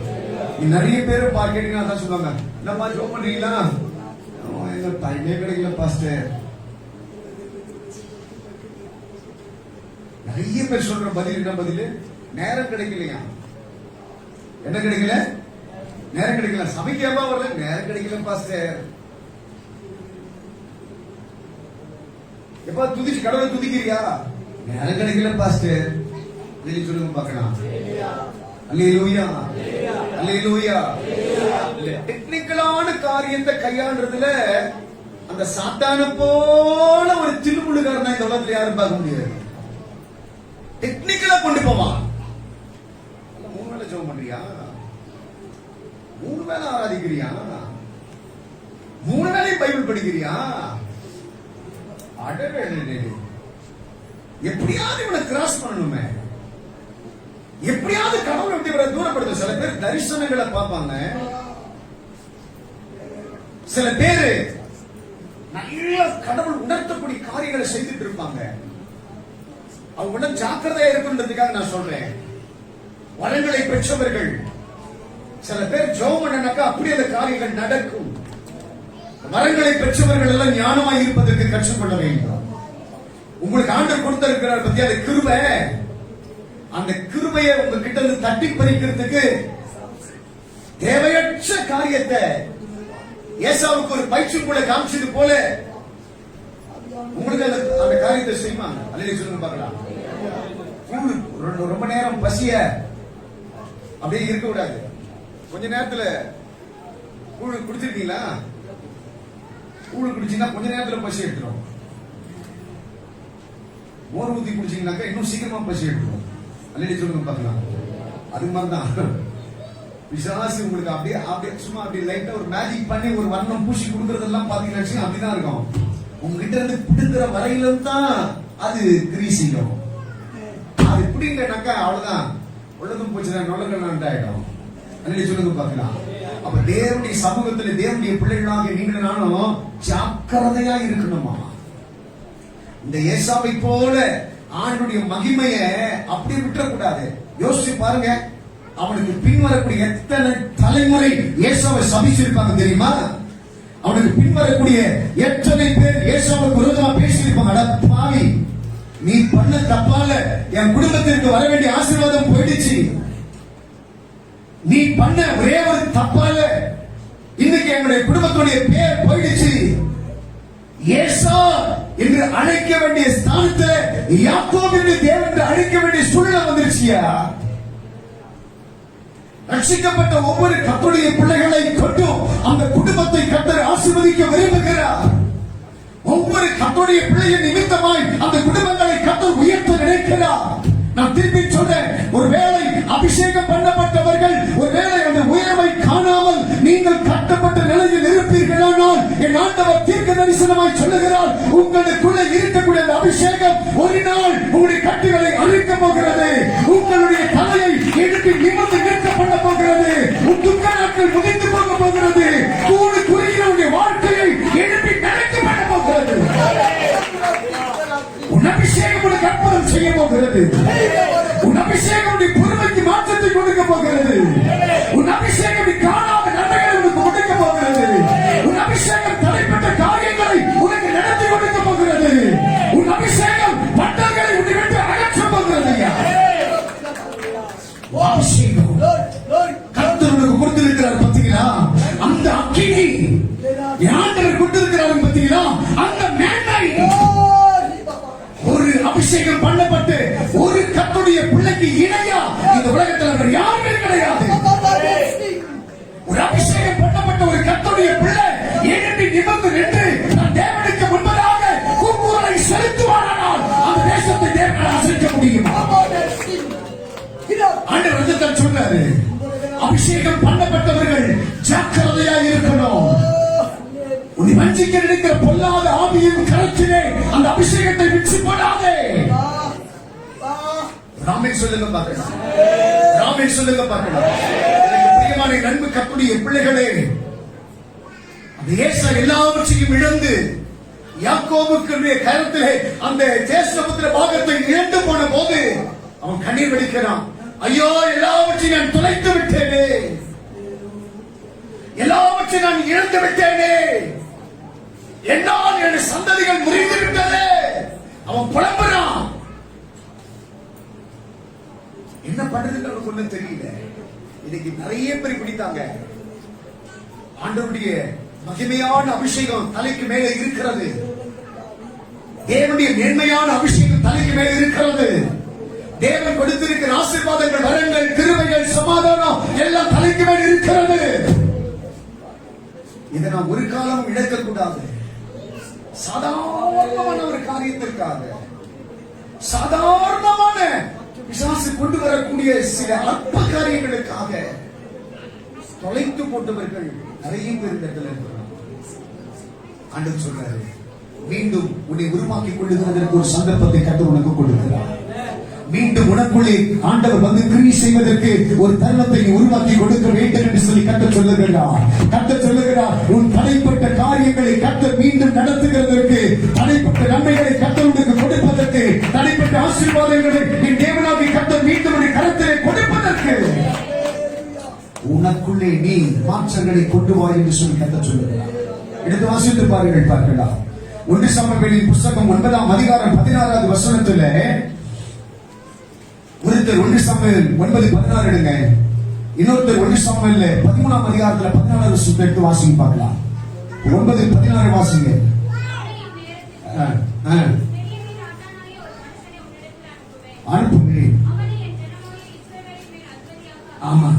நிறைய பேர் கேட்டீங்கன்னா தான் சொல்லுவாங்க, என்னப்பா ஜெபம் பண்றீங்களா, டைமே கிடைக்கல பாஸ்டர். நிறைய பேர் சொல்ற பதில் என்ன பதில், நேரம் கிடைக்கலையா. என்ன கிடைக்கல, நேரம் கிடைக்கல. சமைக்கவா வரல, நேரம் கிடைக்கல பாஸ்டர். எப்ப துதிச்சு கடவுளை துதிக்கிறியா, நேரம் கிடைக்கல பாஸ்டர். சொல்லுங்க பார்க்கலாம். அல்லேலூயா, அல்லேலூயா. டெக்னிக்கலான காரியத்தை கையாளுறதுல அந்த சாத்தான போல ஒரு தில்லுமுழுகாரனா இந்த உலகத்துல யாரும் பார்க்க முடியாது. டெக்னிக்கலா கொண்டு போவான். 3 வேளை ஜெபம் பண்றியா, 3 வேளை ஆராதிக்கிறியா, 3 வேளை பைபிள் படிக்கிறியா, எப்படியாவது இவனை கிராஸ் பண்ணணுமே, எப்படியாவது கடவுளை விட்டு இவரை தூரப்படுத்த. சில பேர் தரிசனங்களை பார்ப்பாங்க, சில பேரு நல்ல கடவுள் உணர்த்தக்கூடிய காரியங்களை செய்துட்டு இருப்பாங்க. அவங்க உடனே ஜாக்கிரதையா இருக்குன்றதுக்காக நான் சொல்றேன். வரங்களை பெற்றவர்கள் சில பேர் ஜெபம் பண்ணனாக்கா அப்படியே அந்த காரியங்கள் நடக்கும். வரங்களை பெற்றவர்கள் எல்லாம் ஞானமாய் இருப்பதற்கு கற்றுக்கொள்ள வேண்டும். உங்களுக்கு ஆண்டவர் கொடுத்திருக்கிறார் பத்தி அந்த கிருபை, அந்த கிருபையை உங்ககிட்ட இருந்து தட்டி பறிக்கிறதுக்கு தேவையற்ற காரியத்தை ஏசாவுக்கு ஒரு பயிற்சி கூட காமிச்சது போல உங்களுக்கு அந்த காரியத்தை செய்வாங்க. அல்லது சொல்லுங்க பார்க்கலாம். ரொம்ப நேரம் பசிய அப்படியே இருக்க கூடாது. கொஞ்ச நேரத்துல கூழ் குடிச்சிருக்கீங்களா? கூழ் குடிச்சீங்கன்னா கொஞ்ச நேரத்துல பசி எடுத்துரும். மோர் ஊத்தி குடிச்சீங்கன்னாக்கா இன்னும் சீக்கிரமா பசி எடுத்துரும். அல்லது சொல்லுங்க பார்க்கலாம். அது மாதிரிதான் பிசாசு உங்களுக்கு அப்படியே அப்படியே சும்மா அப்படியே லைட்டா ஒரு மேஜிக் பண்ணி ஒரு வர்ணம் பூசி கொடுக்கறதெல்லாம் பாத்தீங்கன்னா அப்படிதான் இருக்கும். உங்ககிட்ட இருந்து பிடுங்குற வரையிலும் தான் அது கிரீசிக்கும். அது பிடிங்கனாக்கா அவ்வளவுதான், உள்ளதும் போச்சுதான் நொலங்கள் ஆயிடும். அல்லது சொல்லுங்க பார்க்கலாம். அப்ப தேவனுடைய சமூகத்துல தேவனுடைய பிள்ளைகளாக நீங்களும் நானும் ஜாக்கிரதையா இருக்கணுமா? இந்த ஏசாவை போல ஆண்டுடைய மகிமைய அப்படியே விட்டுறக்கூடாது. யோசிச்சு பாருங்க, அவனுக்கு பின்வரக்கூடிய எத்தனை தலைமுறை ஏசாவை சபிச்சிருப்பாங்க தெரியுமா? அவனுக்கு பின்வரக்கூடிய எத்தனை பேர் ஏசாவுக்கு விரோதமா பேசியிருப்பாங்க. அட பாவி, நீ பண்ண தப்பால என் குடும்பத்திற்கு வர வேண்டிய ஆசீர்வாதம் போயிடுச்சு. நீ பண்ண ஒரே ஒரு தப்பால இன்னைக்கு என்னுடைய குடும்பத்துடைய பேர் போயிடுச்சு. ஏசா என்று அழைக்க வேண்டிய ஸ்தானத்தில் யாக்கோபு என்று தேவன் என்று அழைக்க வேண்டிய சூழ்நிலை வந்துருச்சியா? ரட்சிக்கப்பட்ட ஒவ்வொரு கர்த்தருடைய பிள்ளைகளை கொண்டும் அந்த குடும்பத்தை கர்த்தர் ஆசீர்வதிக்க விரும்புகிறார். ஒவ்வொரு கர்த்தருடைய பிள்ளையின் நிமித்தமாய் அந்த குடும்பங்களை கர்த்தர் உயர்த்த நினைக்கிறார். நான் திருப்பி சொல்றேன், ஒருவேளை அபிஷேகம் பண்ணப்பட்டவர்கள் ஒருவேளை அந்த உயர்வை காணாமல் நீங்கள் கட்டப்பட்ட நிலையில் இருப்பீர்களானால் என் ஆண்டவர் தீர்க்க தரிசனமாய் சொல்லுகிறார், உங்களுக்குள்ள இருக்கக்கூடிய அந்த அபிஷேகம் ஒரு நாள் உங்களுடைய கட்டுகளை அழிக்க போகிறது. உங்களுடைய தலையை எழுப்பி நிமிர்ந்து நிற்க பண்ண போகிறது. துக்க நாட்கள் முடிந்து போக போகிறது. கூடு குறுகிய வாழ்க்கையை எழுப்பி நடக்க பண்ண போகிறது. உன் அபிஷேகம் உனக்கு அற்புதம் செய்ய போகிறது. உன் அபிஷேகம் உன் பொறுமைக்கு மாற்றத்தை கொடுக்க போகிறது. உன் அபிஷேகம் காணாத நன்மைகளை உனக்கு கொடுக்க போகிறது. உன் அபிஷேகம் தடைப்பட்ட காரியங்களை உனக்கு நடத்தி கொடுக்க போகிறது. உன் அபிஷேகம் பட்டங்களை உன்னை விட்டு அகற்ற போகிறது. அபிஷேகம் கர்த்தர் உனக்கு கொடுத்திருக்கிறார் பார்த்தீங்களா? அந்த அக்கினி ஆண்டவர் கொடுத்திருக்கிறார் பார்த்தீங்களா? அந்த மேன்மை ஒரு அபிஷேகம் பண்ணப்பட்டு ஒரு கர்த்தருடைய பிள்ளைக்கு இணையா இந்த உலகத்தில் யாருமே கிடையாது. ஒரு அபிஷேகம் பண்ணப்பட்ட ஒரு கர்த்தருடைய பிள்ளை எழுப்பி நிமிர்ந்து நின்று தன் தேவனுக்கு முன்பதாக கூக்குரலை செலுத்துவானால் அந்த தேசத்தை தேவனால் அசைக்க முடியும். ஆண்டவர் வந்து சொன்னாரு, அபிஷேகம் பண்ணப்பட்டவர்கள் ஜாக்கிரதையா இருக்கணும். உன்னை வஞ்சிக்க நினைக்கிற பொல்லாத ஆவியின் கரத்திலே அந்த அபிஷேகத்தை விட்டு போடாதே. ராமேன் சொல்லுங்க பார்க்கலாம். ராமேன் சொல்லுங்க பார்க்கலாம். பிரியமான நண்பு கர்த்தருடைய பிள்ளைகளே, அந்த ஏசா எல்லாவற்றையும் இழந்து யாக்கோபுக்கு கரத்திலே அந்த ஜேஷ்டபுத்திர பாகத்தை இழந்து போன போது அவன் கண்ணீர் வடிக்கிறான். ஐயோ, எல்லாவற்றையும் நான் தொலைத்து விட்டேனே, எல்லாவற்றையும் நான் இழந்து விட்டேனே, என்னால் என் சந்ததிகள் முறிந்து விட்டதே. அவன் புலம்புறான். என்ன பண்றதுன்னு அவனுக்கு ஒண்ணும் தெரியல. இன்னைக்கு நிறைய பேர் பிடித்தாங்க. ஆண்டவருடைய மகிமையான அபிஷேகம் தலைக்கு மேலே இருக்கிறது. தேவனுடைய மேன்மையான அபிஷேகம் தலைக்கு மேலே இருக்கிறது. தேவன் கொடுத்திருக்கிற ஆசீர்வாதங்கள், வரங்கள், கிருபைகள், சமாதானம் எல்லாம் தலைக்கு மேல் இருக்கிறது. இதை நாம் ஒரு காலம் இழக்க கூடாது. சாதாரணமான ஒரு காரியத்திற்காக, சாதாரணமான பிசாசு கொண்டு வரக்கூடிய சில அற்ப காரியங்களுக்காக தொலைத்து போட்டவர்கள் நிறைய பேர் இருக்கிறார். ஆண்டவர் சொல்றாரு, மீண்டும் உன்னை உருவாக்கிக் கொள்ளுகிறதற்கு ஒரு சந்தர்ப்பத்தை கர்த்தர் உனக்கு கொடுக்கிறார். மீண்டும் உனக்குள்ளே ஆண்டவர் வந்து கிரியை செய்வதற்கு ஒரு தருணத்தை உருவாக்கி கொடுக்க வேண்டும் என்று சொல்லி கர்த்தர் சொல்லுகிறார். கர்த்தர் சொல்லுகிறார், உன் தடைப்பட்ட காரியங்களை கர்த்தர் மீண்டும் நடத்துகிறதற்கு, தடைப்பட்ட நன்மைகளை கர்த்தர் உனக்கு கொடுப்பதற்கு, தடைப்பட்ட ஆசீர்வாதங்களை என் தேவனாகிய கர்த்தர் மீண்டும் உன் கரத்திலே கொடுப்பதற்கு உனக்குள்ளே நீ மாற்றங்களை கொண்டு வா என்று சொல்லி கர்த்தர் சொல்லுகிறார். எடுத்து வாசித்து பாருங்கள் பார்க்கலாம். 1 சாமுவேலின் புத்தகம் 9ஆம் அதிகாரம் 16வது வசனத்துல ஒருத்தர் 1 சாமுவேல் 9:16 எடுங்க. இன்னொருத்தர் 1 சாமுவேல் 13ஆம் அதிகாரத்துல 14வது வசனத்தை எடுத்து வாசிங்க பார்க்கலாம். 9:16 வாசிங்க. அனுப்புங்க. ஆமா.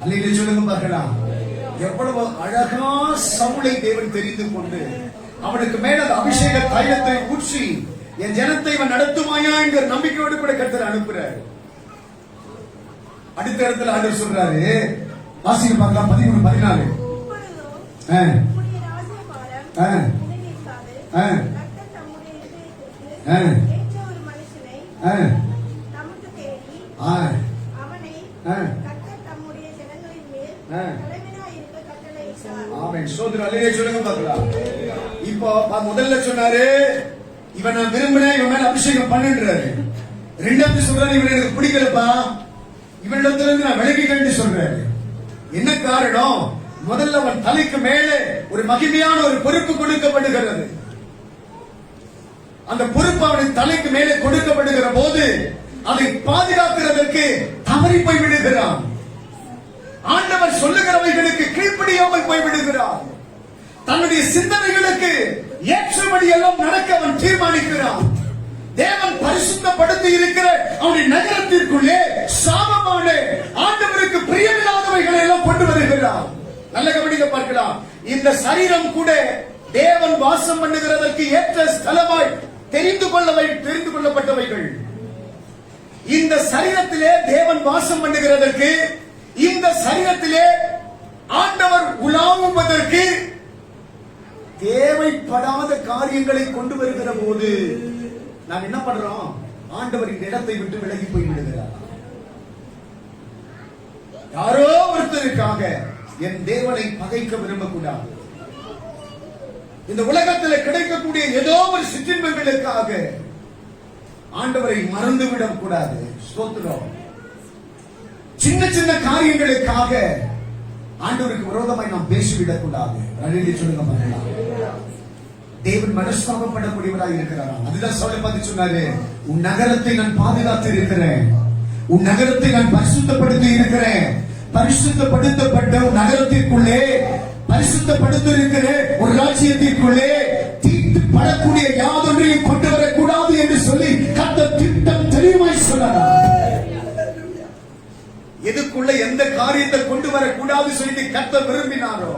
அல்லேலூயா சொல்லுங்க பார்க்கலாம். எவ்வளவு அழகா சவுலை தேவன் தெரிந்து கொண்டு அவனுக்கு மேல அபிஷேக தைலத்தை ஊற்றி என் ஜனத்தை இவன் நடத்துவாயா என்கிற நம்பிக்கையோடு கூட கர்த்தர் அனுப்புறாரு. அடுத்த இடத்துல ஆண்டவர் சொல்றாரு, வாசிக்க பார்க்கலாம் 13:14. இப்போ முதல்ல சொன்னாரு, இவன் நான் விரும்பினேன், இவன் மேல அபிஷேகம் பண்ணுன்றாரு. ரெண்டாவது சொல்றாரு, இவன் எனக்கு பிடிக்கலப்பா, இவனிடத்துல இருந்து நான் விலகிட்டேன்னு சொல்றாரு. என்ன காரணம்? முதல்ல அவன் தலைக்கு மேலே ஒரு மகிமையான ஒரு பொறுப்பு கொடுக்கப்படுகிறது. அந்த பொறுப்பு அவனின் தலைக்கு மேலே கொடுக்கப்படுகிற போது அதை பாதுகாக்கிறதற்கு தவறி போய் விடுகிறான். ஆண்டவர் சொல்லுகிறவைகளுக்கு கீழ்ப்படியாமல் போய் விடுகிறான். தன்னுடைய சிந்தனைகளுக்கு ஏற்றபடி எல்லாம் நடக்க அவன் தீர்மானிக்கிறான். தேவன் பரிசுத்தப்படுத்தி இருக்கிற அவனுடைய நகரத்திற்குள்ளே சாபமான ஆண்டவருக்கு பிரியமில்லாதவைகளை எல்லாம் கொண்டு வருகிறான். நல்ல கவனிக்க பார்க்கலாம். இந்த சரீரம் கூட தேவன் வாசம் பண்ணுகிறதற்கு ஏற்ற ஸ்தலமாய் தெரிந்து கொள்ளப்பட்டவைகள். இந்த சரீரத்திலே தேவன் வாசம் பண்ணுகிறதற்கு, இந்த சரீரத்திலே ஆண்டவர் உலாவுவதற்கு தேவைப்படாத காரியங்களை கொண்டு வருகிற போது நாம் என்ன பண்றோம்? ஆண்டவரின் இடத்தை விட்டு விலகி போய் விடுகிறார். யாரோ ஒருத்தருக்காக என் தேவனை பகைக்க விரும்பக்கூடாது. இந்த உலகத்தில் கிடைக்கக்கூடிய ஏதோ ஒரு சிற்றின்பங்களுக்காக ஆண்டவரை மறந்துவிடக் கூடாது. ஸ்தோத்திரம். சின்ன சின்ன காரியங்களுக்காக ஆண்டவருக்கு விரோதமாய் நாம் பேசிவிடக் கூடாது. சொல்லுங்க பார்க்கலாம். தேவன் மனஸ்தாபப்படக்கூடியவராய் இருக்கிறாரா? அதுதான் சவுலை பார்த்து சொன்னாரு, உன் நகரத்தை நான் பாதுகாத்து இருக்கிறேன், உன் நகரத்தை நான் பரிசுத்தப்படுத்தி இருக்கிறேன். பரிசுத்தப்படுத்தப்பட்ட ஒரு நகரத்திற்குள்ளே, பரிசுத்தப்படுத்த இருக்கிற ஒரு ராஜ்யத்திற்குள்ளே தீட்டு படக்கூடிய யாதொன்றையும் கொண்டு வரக்கூடாது என்று சொல்லி கர்த்தர் திட்டம் தெளிவாய் சொன்னார். எதுக்குள்ள எந்த காரியத்தை கொண்டு வரக்கூடாது சொல்லி கர்த்தர் விரும்பினாரோ,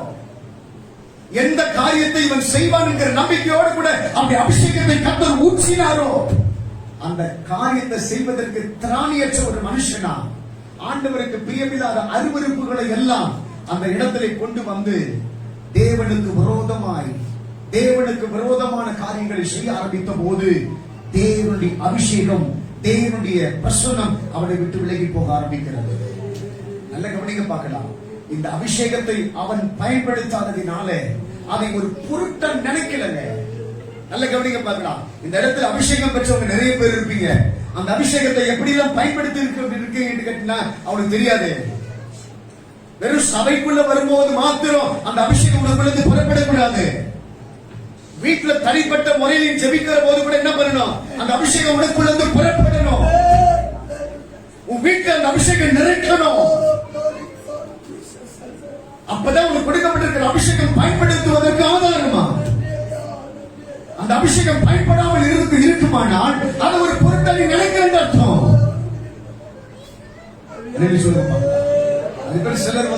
எந்த காரியத்தை இவன் செய்வான் என்கிற நம்பிக்கையோடு கூட அப்படி அபிஷேகத்தை கர்த்தர் ஊற்றினாரோ, அந்த காரியத்தை செய்வதற்கு திராணியற்ற ஒரு மனுஷனா ஆண்டவருக்கு பிரியமில்லாத அருவருப்புகளை எல்லாம் அந்த இடத்திலே கொண்டு வந்து தேவனுக்கு விரோதமான காரியங்களை செய்ய ஆரம்பித்த போது தேவனுடைய அபிஷேகம், தேவனுடைய பிரசன்னம் அவனை விட்டு விலகி போக ஆரம்பிக்கிறது. நல்ல கவனிக்க பார்க்கலாம். இந்த அபிஷேகத்தை அவன் பயன்படுத்தாததினால அதை ஒரு பொருட்டம் நினைக்கலங்க. நல்ல கவனிக்க பார்க்கலாம். இந்த இடத்துல அபிஷேகம் பெற்றவங்க நிறைய பேர் இருப்பீங்க. அந்த அபிஷேகத்தை எப்படி எல்லாம் பயன்படுத்தி இருக்கீங்க கேட்டா அவனுக்கு தெரியாது. வெறும் சபைக்குள்ள வரும்போது மாத்திரம் அந்த அபிஷேகம் உனக்குள்ளது புறப்படக்கூடாது. வீட்டுல தனிப்பட்ட முறையில் ஜெபிக்கிற போது கூட என்ன பண்ணணும்? அந்த அபிஷேகம் உனக்குள்ளது புறப்படணும். உன் வீட்டுல அந்த அபிஷேகம் நிறைக்கணும். அப்பதான் உனக்கு கொடுக்கப்பட்டிருக்கிற அபிஷேகம் பயன்படுத்துவதற்கு ஆதாரமா. அந்த அபிஷேகம் பயன்படாமல் இருக்குமானால் அது ஒரு பொருட்களை நினைக்கிற அர்த்தம். சொல்லுங்க. அதுபோல சிலர்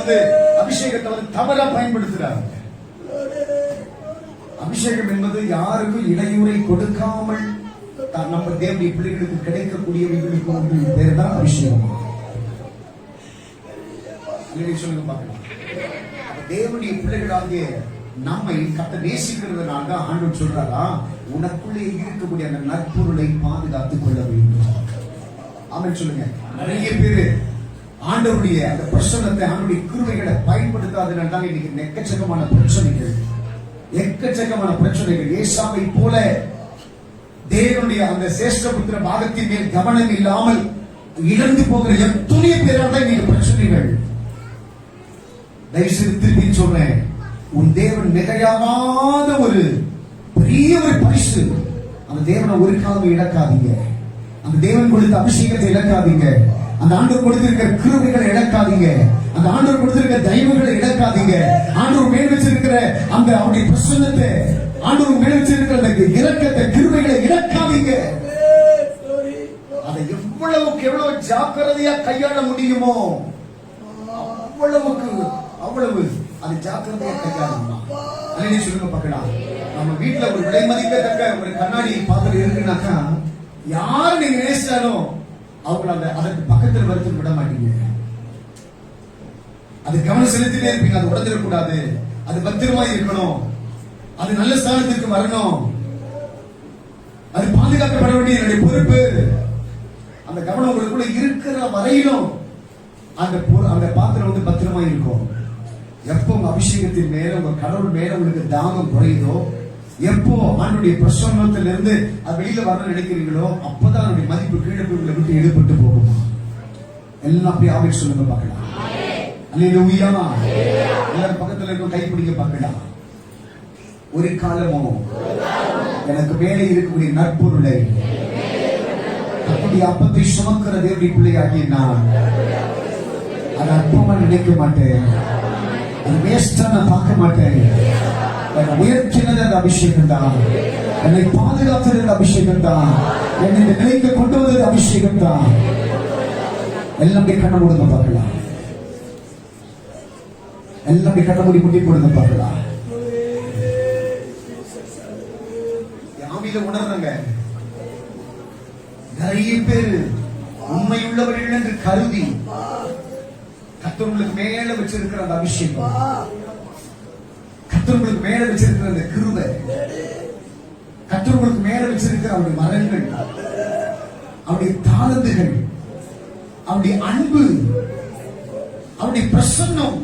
அபிஷேகத்தை தவறா பயன்படுத்துறாங்க. அபிஷேகம் என்பது யாருக்கும் இடையூறை கொடுக்காமல் நம்ம தேவனுடைய பிள்ளைகளுக்கு கிடைக்கக்கூடியவர்களுக்கு ஒன்று பேர் தான் அபிஷேகம். சொல்லுங்க பார்க்கலாம். தேவனுடைய பிள்ளைகளாகிய நம்மை கர்த்தர் நேசிக்கிறதுனால ஆண்டவர் சொல்றாரா, உனக்குள்ளே இருக்கக்கூடிய அந்த நற்பொருளை பாதுகாத்துக் கொள்ள வேண்டும். ஆமென் சொல்லுங்க. நிறைய பேரு ஆண்டவருடைய அந்த பிரசன்னத்தை, ஆண்டவருடைய கிருபைகளை பயன்படுத்தாதனால தான் இன்னைக்கு எக்கச்சக்கமான பிரச்சனைகள். ஏசாவை போல தேவனுடைய அந்த சேஷ்டபுத்திர பாகத்தின் மேல் கவனம் இல்லாமல் இழந்து போகிற எத்தனையோ பேரால் தான் இன்னைக்கு பிரச்சனைகள். தயவுசெய்து திருப்பி சொல்றேன், உன் தேவன் மிகையாகாத ஒரு பெரிய ஒரு பரிசு. அந்த தேவனை ஒரு காலம் இழக்காதீங்க. அந்த தேவன் கொடுத்த அபிஷேகத்தை இழக்காதீங்க. அந்த ஆண்டவர் கொடுத்திருக்கிற கிருபைகளை இழக்காதீங்க. அந்த ஆண்டவர் கொடுத்திருக்கிற தயவுகளை இழக்காதீங்க. ஆண்டவர் மேல் வச்சிருக்கிற அந்த அவருடைய பிரசன்னத்தை, ஆண்டவர் மேல் வச்சிருக்கிற அந்த இரக்கத்தை, கிருபைகளை இழக்காதீங்க. அதை எவ்வளவு ஜாக்கிரதையா கையாள முடியுமோ அவ்வளவு அது ஜாக்கிரதையா கையாளணும். அல்லது சொல்லுங்க பார்க்கலாம், நம்ம வீட்டுல ஒரு விலை மதிக்கத்தக்க ஒரு கண்ணாடி பாத்திரம் இருக்குனாக்கா, யாரு நீங்க நேசிச்சாலும் அவங்க அதற்கு பக்கத்தில் வருத்தம் விட மாட்டீங்க. அது கவனம் செலுத்திட்டே இருப்பீங்க. அது உடஞ்சிடக்கூடாது, அது பத்திரமா இருக்கணும், அது நல்ல ஸ்தானத்திற்கு வரணும், அது பாதுகாக்கப்பட வேண்டிய என்னுடைய பொறுப்பு. அந்த கவனம் உங்களுக்குள்ள இருக்கிற வரையிலும் அந்த பாத்திரம் பத்திரமா இருக்கும். எப்போ உங்க அபிஷேகத்தின் மேல, உங்க கடவுள் மேல உங்களுக்கு தாகம் குறையுதோ, எப்போ ஆண்டுடைய பிரசன்னத்துல இருந்து அது வெளியில வர நினைக்கிறீங்களோ, அப்பதான் அதனுடைய மதிப்பு கீழே போய் உங்களை விட்டு எடுபட்டு போகுமா? எல்லாம் அப்படி ஆமென் சொல்லுங்க பார்க்கலாம். அல்லேலூயா. எல்லாரும் பக்கத்துல இருக்க கைப்பிடிக்க பார்க்கலாம். ஒரு காலமும் எனக்கு மேலே இருக்கக்கூடிய நற்பொருளை, அப்படி அப்பத்தை சுமக்கிற தேவனுடைய பிள்ளையாகி நான் அதை அற்பமா நினைக்க மாட்டேன். அது வேஸ்டா நான் பார்க்க மாட்டேன். உயர்த்தினது அந்த அபிஷேகம் தான். என்னை பாதுகாத்தது அந்த அபிஷேகம் தான். என்னை இந்த நிலைக்கு கொண்டு வந்தது அபிஷேகம் தான். எல்லாமே கண்ண மூடுங்க பார்க்கலாம். எல்லாமே கண்ண மூடி முட்டி போடுங்க பார்க்கலாம். ஆவியில உணர்றாங்க. நிறைய பேர் உண்மையுள்ளவர்கள் என்று கருதி கர்த்தருக்கு மேல வச்சிருக்கிற அந்த அபிஷேகம், கர்த்தருக்கு மேல வச்சிருக்கிற அந்த கிருபை, கர்த்தருக்கு மேல வச்சிருக்கிற அவருடைய மரங்கள், அவருடைய தாளந்துகள், அவருடைய அன்பு, அவருடைய பிரசன்னம்,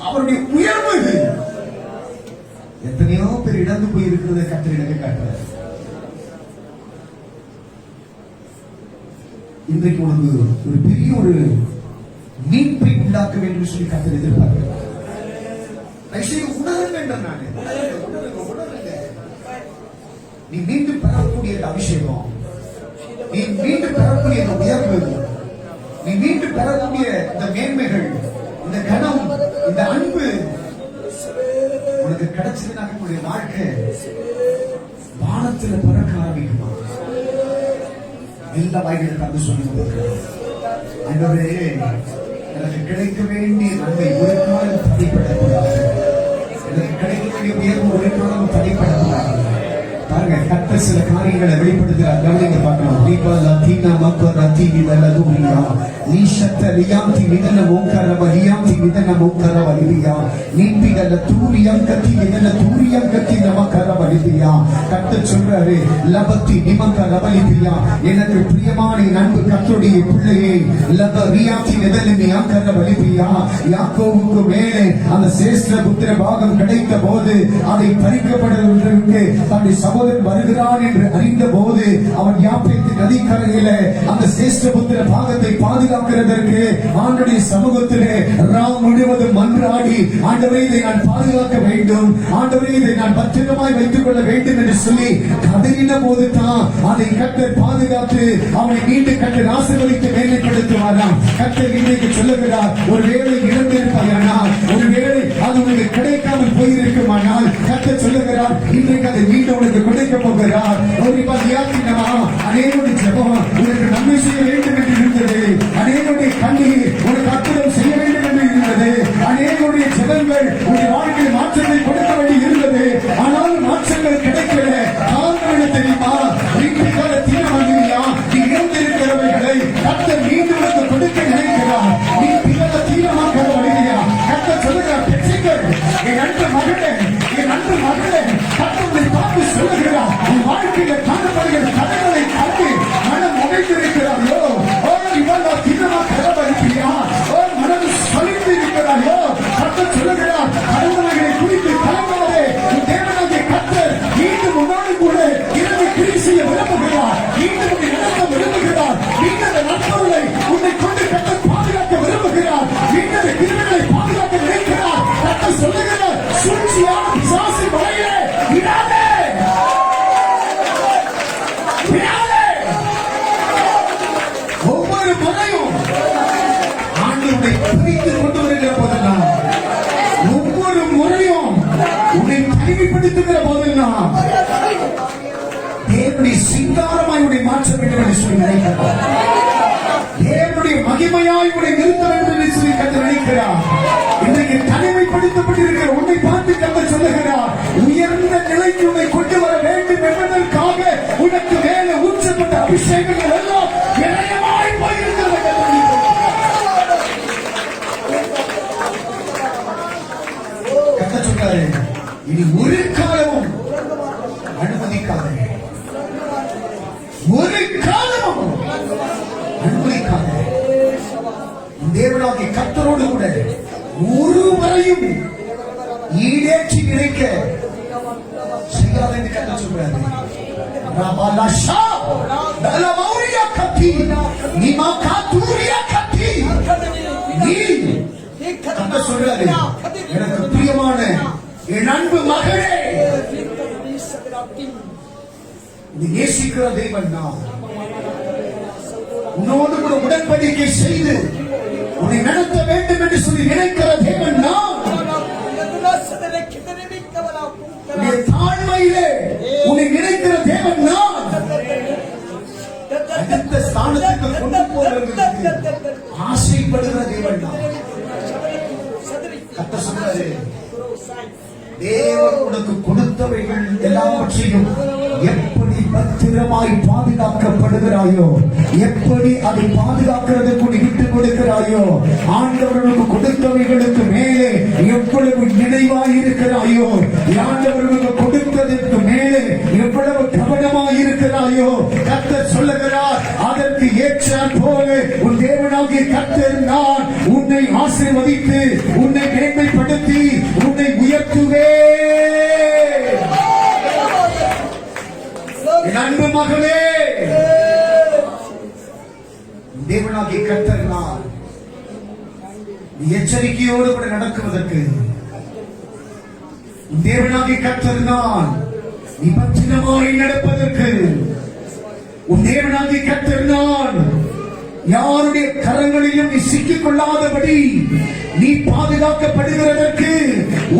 அவருடைய உயர்வு, எத்தனையோ பேர் இழந்து போய் இருக்கிறத கர்த்தர் எனக்கு காட்டுறார். இன்றைக்கு உனக்கு ஒரு பெரிய ஒரு மீட்பை உண்டாக்க வேண்டும் சொல்லி கர்த்தர் எதிர்பார்க்கிறார். உணருங்க என்ற நானே உணருங்க. நீ மீண்டும் பெறக்கூடிய அபிஷேகம், நீ மீண்டும் பெறக்கூடிய உயர்வு, நீ மீண்டும் பெறக்கூடிய இந்த மேன்மைகள், இந்த கனம், இந்த அன்பு உனக்கு கிடைச்சதுனாக்க உன்னுடைய வாழ்க்கை வானத்தில் பறக்க ஆரம்பிக்குமா? எல்லா வாய்களுக்கு வந்து சொல்லி ஆண்டவரே, எனக்கு கிடைக்க வேண்டிய நன்மை ஒரு காலம் தடைப்படக்கூடாது. எனக்கு கிடைக்க வேண்டிய உயர்வு ஒரு காலம் தடைப்படக்கூடாது. பாருங்க, கர்த்தர் சில காரியங்களை வெளிப்படுத்துகிறார். கவனிங்க பார்க்கலாம். தீபாலா தீனா மக்கள் ரத்தி விதல தூரியா நீஷத்த லியாந்தி விதன மோக்கரவ லியாந்தி விதன மோக்கரவ லிபியா நீப்பிதல தூரியம் கத்தி விதன தூரியம் கத்தி நமக்கரவ லிபியா. கர்த்தர் சொல்றாரு, லபத்தி நிமக்கரவ லிபியா, எனக்கு பிரியமான அன்பு கர்த்தருடைய பிள்ளையே, லப ரியாந்தி விதன நியாக்கரவ லிபியா. யாக்கோபுக்கு மேலே அந்த சேஷ்ட புத்திர பாகம் கிடைத்த போது அதை பறிக்கப்படுவதற்கு தன்னுடைய சகோதரன் வருகிறான் என்று அறிந்த போது அவன் யாப்பேத்து நதிக்கரையில அந்த சேஷ்ட புத்திர பாகத்தை பாதுகாக்கிறதற்கு ஆண்டவருடைய சமூகத்திலே ராம் முழுவதும் மன்றாடி, ஆண்டவரே இதை நான் பாதுகாக்க வேண்டும், ஆண்டவரே இதை நான் பத்திரமாய் வைத்துக் கொள்ள வேண்டும் என்று சொல்லி கதறின போது தான் அதை கர்த்தர் பாதுகாத்து அவனை மீண்டும் கர்த்தர் ஆசீர்வதித்து மேன்மைப்படுத்துவாராம். கர்த்தர் இன்றைக்கு சொல்லுகிறார், ஒருவேளை இழந்திருப்பாயானால், ஒருவேளை அது உனக்கு கிடைக்காமல் போயிருக்குமானால் கர்த்தர் சொல்லுகிறார், இன்றைக்கு அதை மீண்டும் உனக்கு கொடுக்க போகிறார். அநேகருடைய ஜெபம் உனக்கு நன்மை செய்ய வேண்டும் என்று இருந்தது, அநேகருடைய கண்ணீர் உனக்கு அற்புதம் செய்ய வேண்டும் என்று இருந்தது, அநேகருடைய ஜெபங்கள் உன்னுடைய வாழ்க்கையில் மாற்றத்தை கொடுக்க வேண்டி இருந்தது. ஆனால் மாற்றங்கள் கிடைக்கல. காரணம் என்ன தெரியுமா? கால தீனமாகிறியா? நீ இழந்திருக்கிறவைகளை கர்த்தர் மீண்டும் உனக்கு கொடுக்க நினைக்கிறார். நீ பிறந்த தீனமாக வருகிறியா? கர்த்தர் சொல்லுகிறார், பெற்றுங்கள் என் அன்பு மகளே, என் அன்பு மகளே, கர்த்தரை பார்த்து சொல்லுகிறார், உன்னை சிங்காரமாய் உன்னை மாற்ற வேண்டும் என்று சொல்லி நினைக்கிறார். தேவனுடைய மகிமையாய் உன்னை நிறுத்த வேண்டும் என்று சொல்லி கர்த்தர் நினைக்கிறார். இன்றைக்கு தனிமைப்படுத்தப்பட்டிருக்கிற உன்னை பார்த்து கர்த்தர் சொல்லுகிறார், உயர்ந்த நிலைக்கு உன்னை கொண்டு வர வேண்டும் என்பதற்காக உனக்கு மேலே ஊற்றப்பட்ட அபிஷேகங்கள் எல்லாம் இணையமாய் போயிருக்கிறது. கர்த்தர் சொல்றாரு, இனி ஒரு காலமும் அனுமதிக்காதே, ஒரு காலமும் அனுமதிக்காதே. தேவனாகிய கர்த்தரோடு கூட ஒருவரையும் ஈடேற்றி நினைக்க செய்யாத என்று கர்த்தர் சொல்றாரு. ரபாலஷா தலமௌரியா கத்தி நிமா காத்துரியா கத்தி நீ கர்த்தர் சொல்றாரு, எனக்கு பிரியமான என் அன்பு மகளே, நீ நேசிக்கிற தேவன் நான். உன்னோடு கூட உடன்படிக்கை செய்து உன்னை நடத்த வேண்டும் என்று சொல்லி நினைக்கிற தேவன் நான். தாழ்மையிலே உன்னை நினைக்கிற தேவன் நான். அடுத்த ஸ்தானத்துக்கு கொண்டு போவதற்கு ஆசைப்படுகிற தேவன் நான். கர்த்தர் சொல்றாரு, தேவன் உனக்கு கொடுத்தவைகள் எல்லாவற்றையும் எப்படி பத்திரமாய் பாதுகாக்கப்படுகிறாயோ, எப்படி அதை பாதுகாக்கிறதுக்கு நீ விட்டுக் கொடுக்கிறாயோ, ஆண்டவர்களுக்கு கொடுத்தவைகளுக்கு மேலே எவ்வளவு நினைவாய் இருக்கிறாயோ, ஆண்டவர்களுக்கு கொடுத்ததற்கு மேலே எவ்வளவு கவனமாய் இருக்கிறாயோ, கர்த்தர் சொல்லுகிறார், அதற்கு ஏற்றாற் போல உன் தேவனாகிய கர்த்தர் நான் உன்னை ஆசீர்வதித்து உன்னை மேன்மைப்படுத்தி உன்னை உயர்த்துவே. என் அன்பு மகளே, தேவனாகிய கர்த்தர் நான். எச்சரிக்கையோடு கூட நடக்குவதற்கு தேவனாகிய கர்த்தர் நான். நீ பத்திரமாய் நடப்பதற்கு உன் தேவனாகிய கர்த்தர் நான். யாருடைய கரங்களிலும் நீ சிக்கிக் கொள்ளாதபடி நீ பாதுகாக்கப்படுகிறதற்கு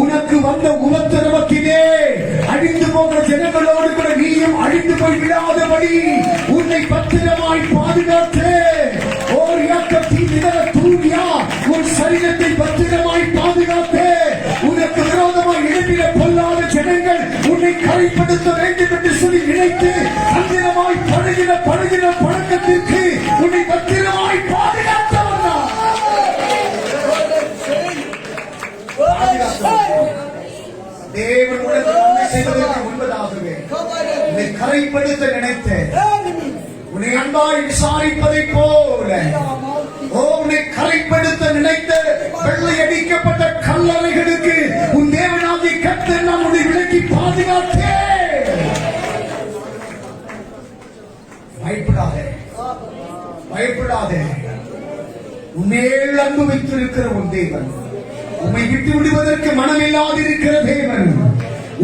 உனக்கு வந்த உபத்திரவத்திலே அழிந்து போகிற ஜனங்களோடு கூட நீயும் அழிந்து போய் விடாதபடி உன்னை பத்திரமாய் பாதுகாத்து ஓர் இயக்கத்தின் இதர தூங்கியா உன் சரீரத்தை பத்திரமாய் பாதுகாத்து உனக்கு விரோதமாய் எழுப்பிட பொல்லாத ஜனங்கள் உன்னை கரைப்படுத்த வேண்டும் என்று சொல்லி நினைத்து பத்திரமாய் படுகிற பழக்கத்திற்கு உன்னை பத்திரமாய் பாதுகாத்தவர் தேவன் உனக்கு நன்மை செய்வதற்கு முன்பதாகவே உன்னை கரைப்படுத்த நினைத்தேன். உன்னை அன்பாய் விசாரிப்பதை போல உன்னை கரைப்படுத்த நினைத்த வெள்ளை அடிக்கப்பட்ட கல்லறைகளுக்கு உன் தேவனாகிய கர்த்தர் நான் உன்னை விலக்கி பாதுகாத்தேன். பயப்படாதே, பயப்படாதே. உன்மேல் அன்பு வைத்திருக்கிற உன் தேவன், உன்னை விட்டு விடுவதற்கு மனமில்லாது இருக்கிற தேவன்,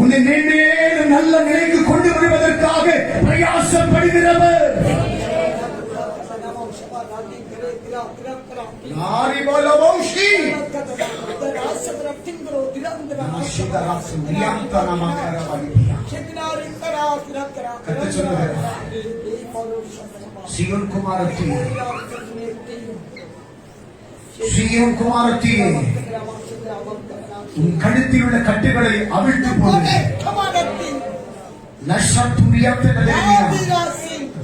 உன்னை மேலும் நல்ல நிலைக்கு கொண்டு வருவதற்காக பிரயாசப்படுகிறவர். சீயோன் குமாரத்தியே, சீயோன் குமாரத்தியே, உன் கழுத்தில் உள்ள கட்டுகளை அவிழ்த்து போடு.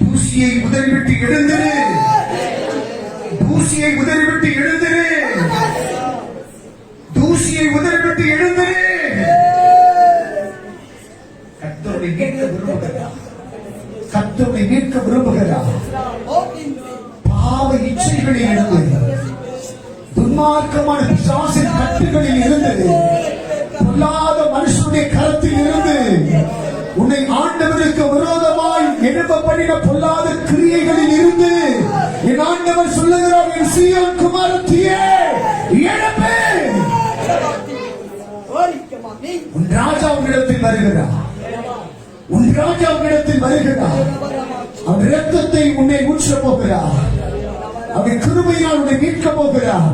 தூசியை உதறிவிட்டு எழுந்திரு, தூசியை உதறிவிட்டு எழுந்திரு, தூசியை உதறிவிட்டு எழுந்திரு. கர்த்தரை மீட்க விரும்புகிறார், கர்த்தரை மீட்க விரும்புகிறார். பாவ இச்சைகளில் இருந்து, துன்மார்க்கமான பிசாசின் கட்டுகளில் இருந்து, பொல்லாத மனுஷனுடைய கரத்தில் இருந்து, உன்னை ஆண்டவருக்கு விரோதமாய் எழுப்பப்படின பொல்லாத கிரியைகளில் இருந்து என் ஆண்டவர் சொல்லுகிறார், என் சீயோன் குமாரத்தியே எழும்பு. உன் ராஜா உன்னிடத்தில் வருகிறார், உன் ராஜா உன்னிடத்தில் வருகிறார். அவன் இரத்தத்தை உன்னை ஊற்ற போகிறார், அவன் கிருபையால் உன்னை மீட்க போகிறார்.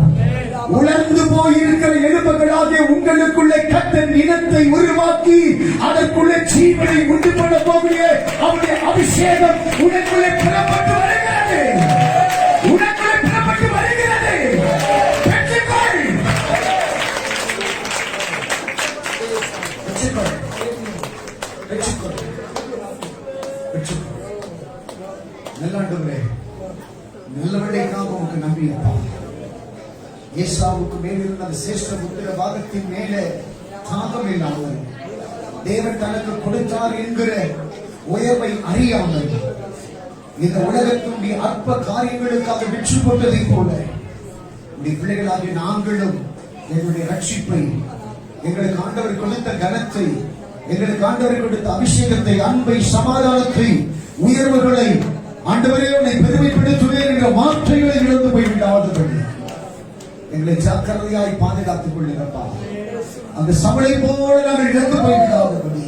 உலர்ந்து போயிருக்கிற எலும்புகளாகிய உங்களுக்குள்ளே கர்த்தர் இனத்தை உருவாக்கி அதற்குள்ளே ஜீவனை உண்டு பண்ண போகிற அவருடைய அபிஷேகம் உனக்குள்ளே புறப்பட்டு வருகிறது. உனக்குள்ளே புறப்பட்டு வருகிறது. பெற்றுக்கொள். பெற்றுக்கொள். பெற்றுக்கொள். பெற்றுக்கொள். நல்லாண்டவரே, நல்லவழைக்காக உனக்கு நம்பி அப்பா. ஏசாவுக்கு மேலிருந்த அந்த சேஷ்ட புத்திர பாகத்தின் மேலே தாகம் இல்லாமல் தேவன் தனக்கு கொடுத்தார் என்கிற உயர்வை அறியாமல் இந்த உலகத்தினுடைய அற்ப காரியங்களுக்காக வெற்றி கொண்டதை போல உடைய பிள்ளைகளாகிய நாங்களும் எங்களுடைய ரட்சிப்பை, எங்களுக்கு ஆண்டவர் கொடுத்த கனத்தை, எங்களுக்கு ஆண்டவர் கொடுத்த அபிஷேகத்தை, அன்பை, சமாதானத்தை, உயர்வுகளை, ஆண்டவரே உன்னை பெருமைப்படுத்துவேன் என்ற வார்த்தைகளை இழந்து போய்விடாதபடி எங்களை ஜாக்கிரதையாய் பாதுகாத்துக் கொள்ளுங்கப்பா. அந்த சமலை போல நாங்கள் இழந்து போய்விடாதபடி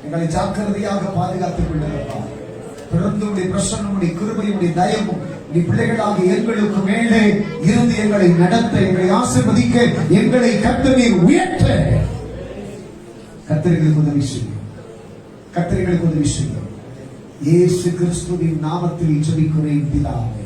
எங்களை ஜாக்கிரதையாக பாதுகாத்துக் கொள்ளுங்கப்பா. தொடர்ந்து உடைய பிரசன்னம், உடைய கிருபை, உடைய தயவும் உடைய பிள்ளைகளாக எங்களுக்கு மேலே இருந்து எங்களை நடத்த, எங்களை ஆசீர்வதிக்க, எங்களை கர்த்தர் உயர்த்த கர்த்தர்களுக்கு உதவி செய்யும். கர்த்தர்களுக்கு உதவி செய்யும். இயேசு கிறிஸ்துவின் நாமத்தில் ஜெபிக்கிறேன் பிதாவே.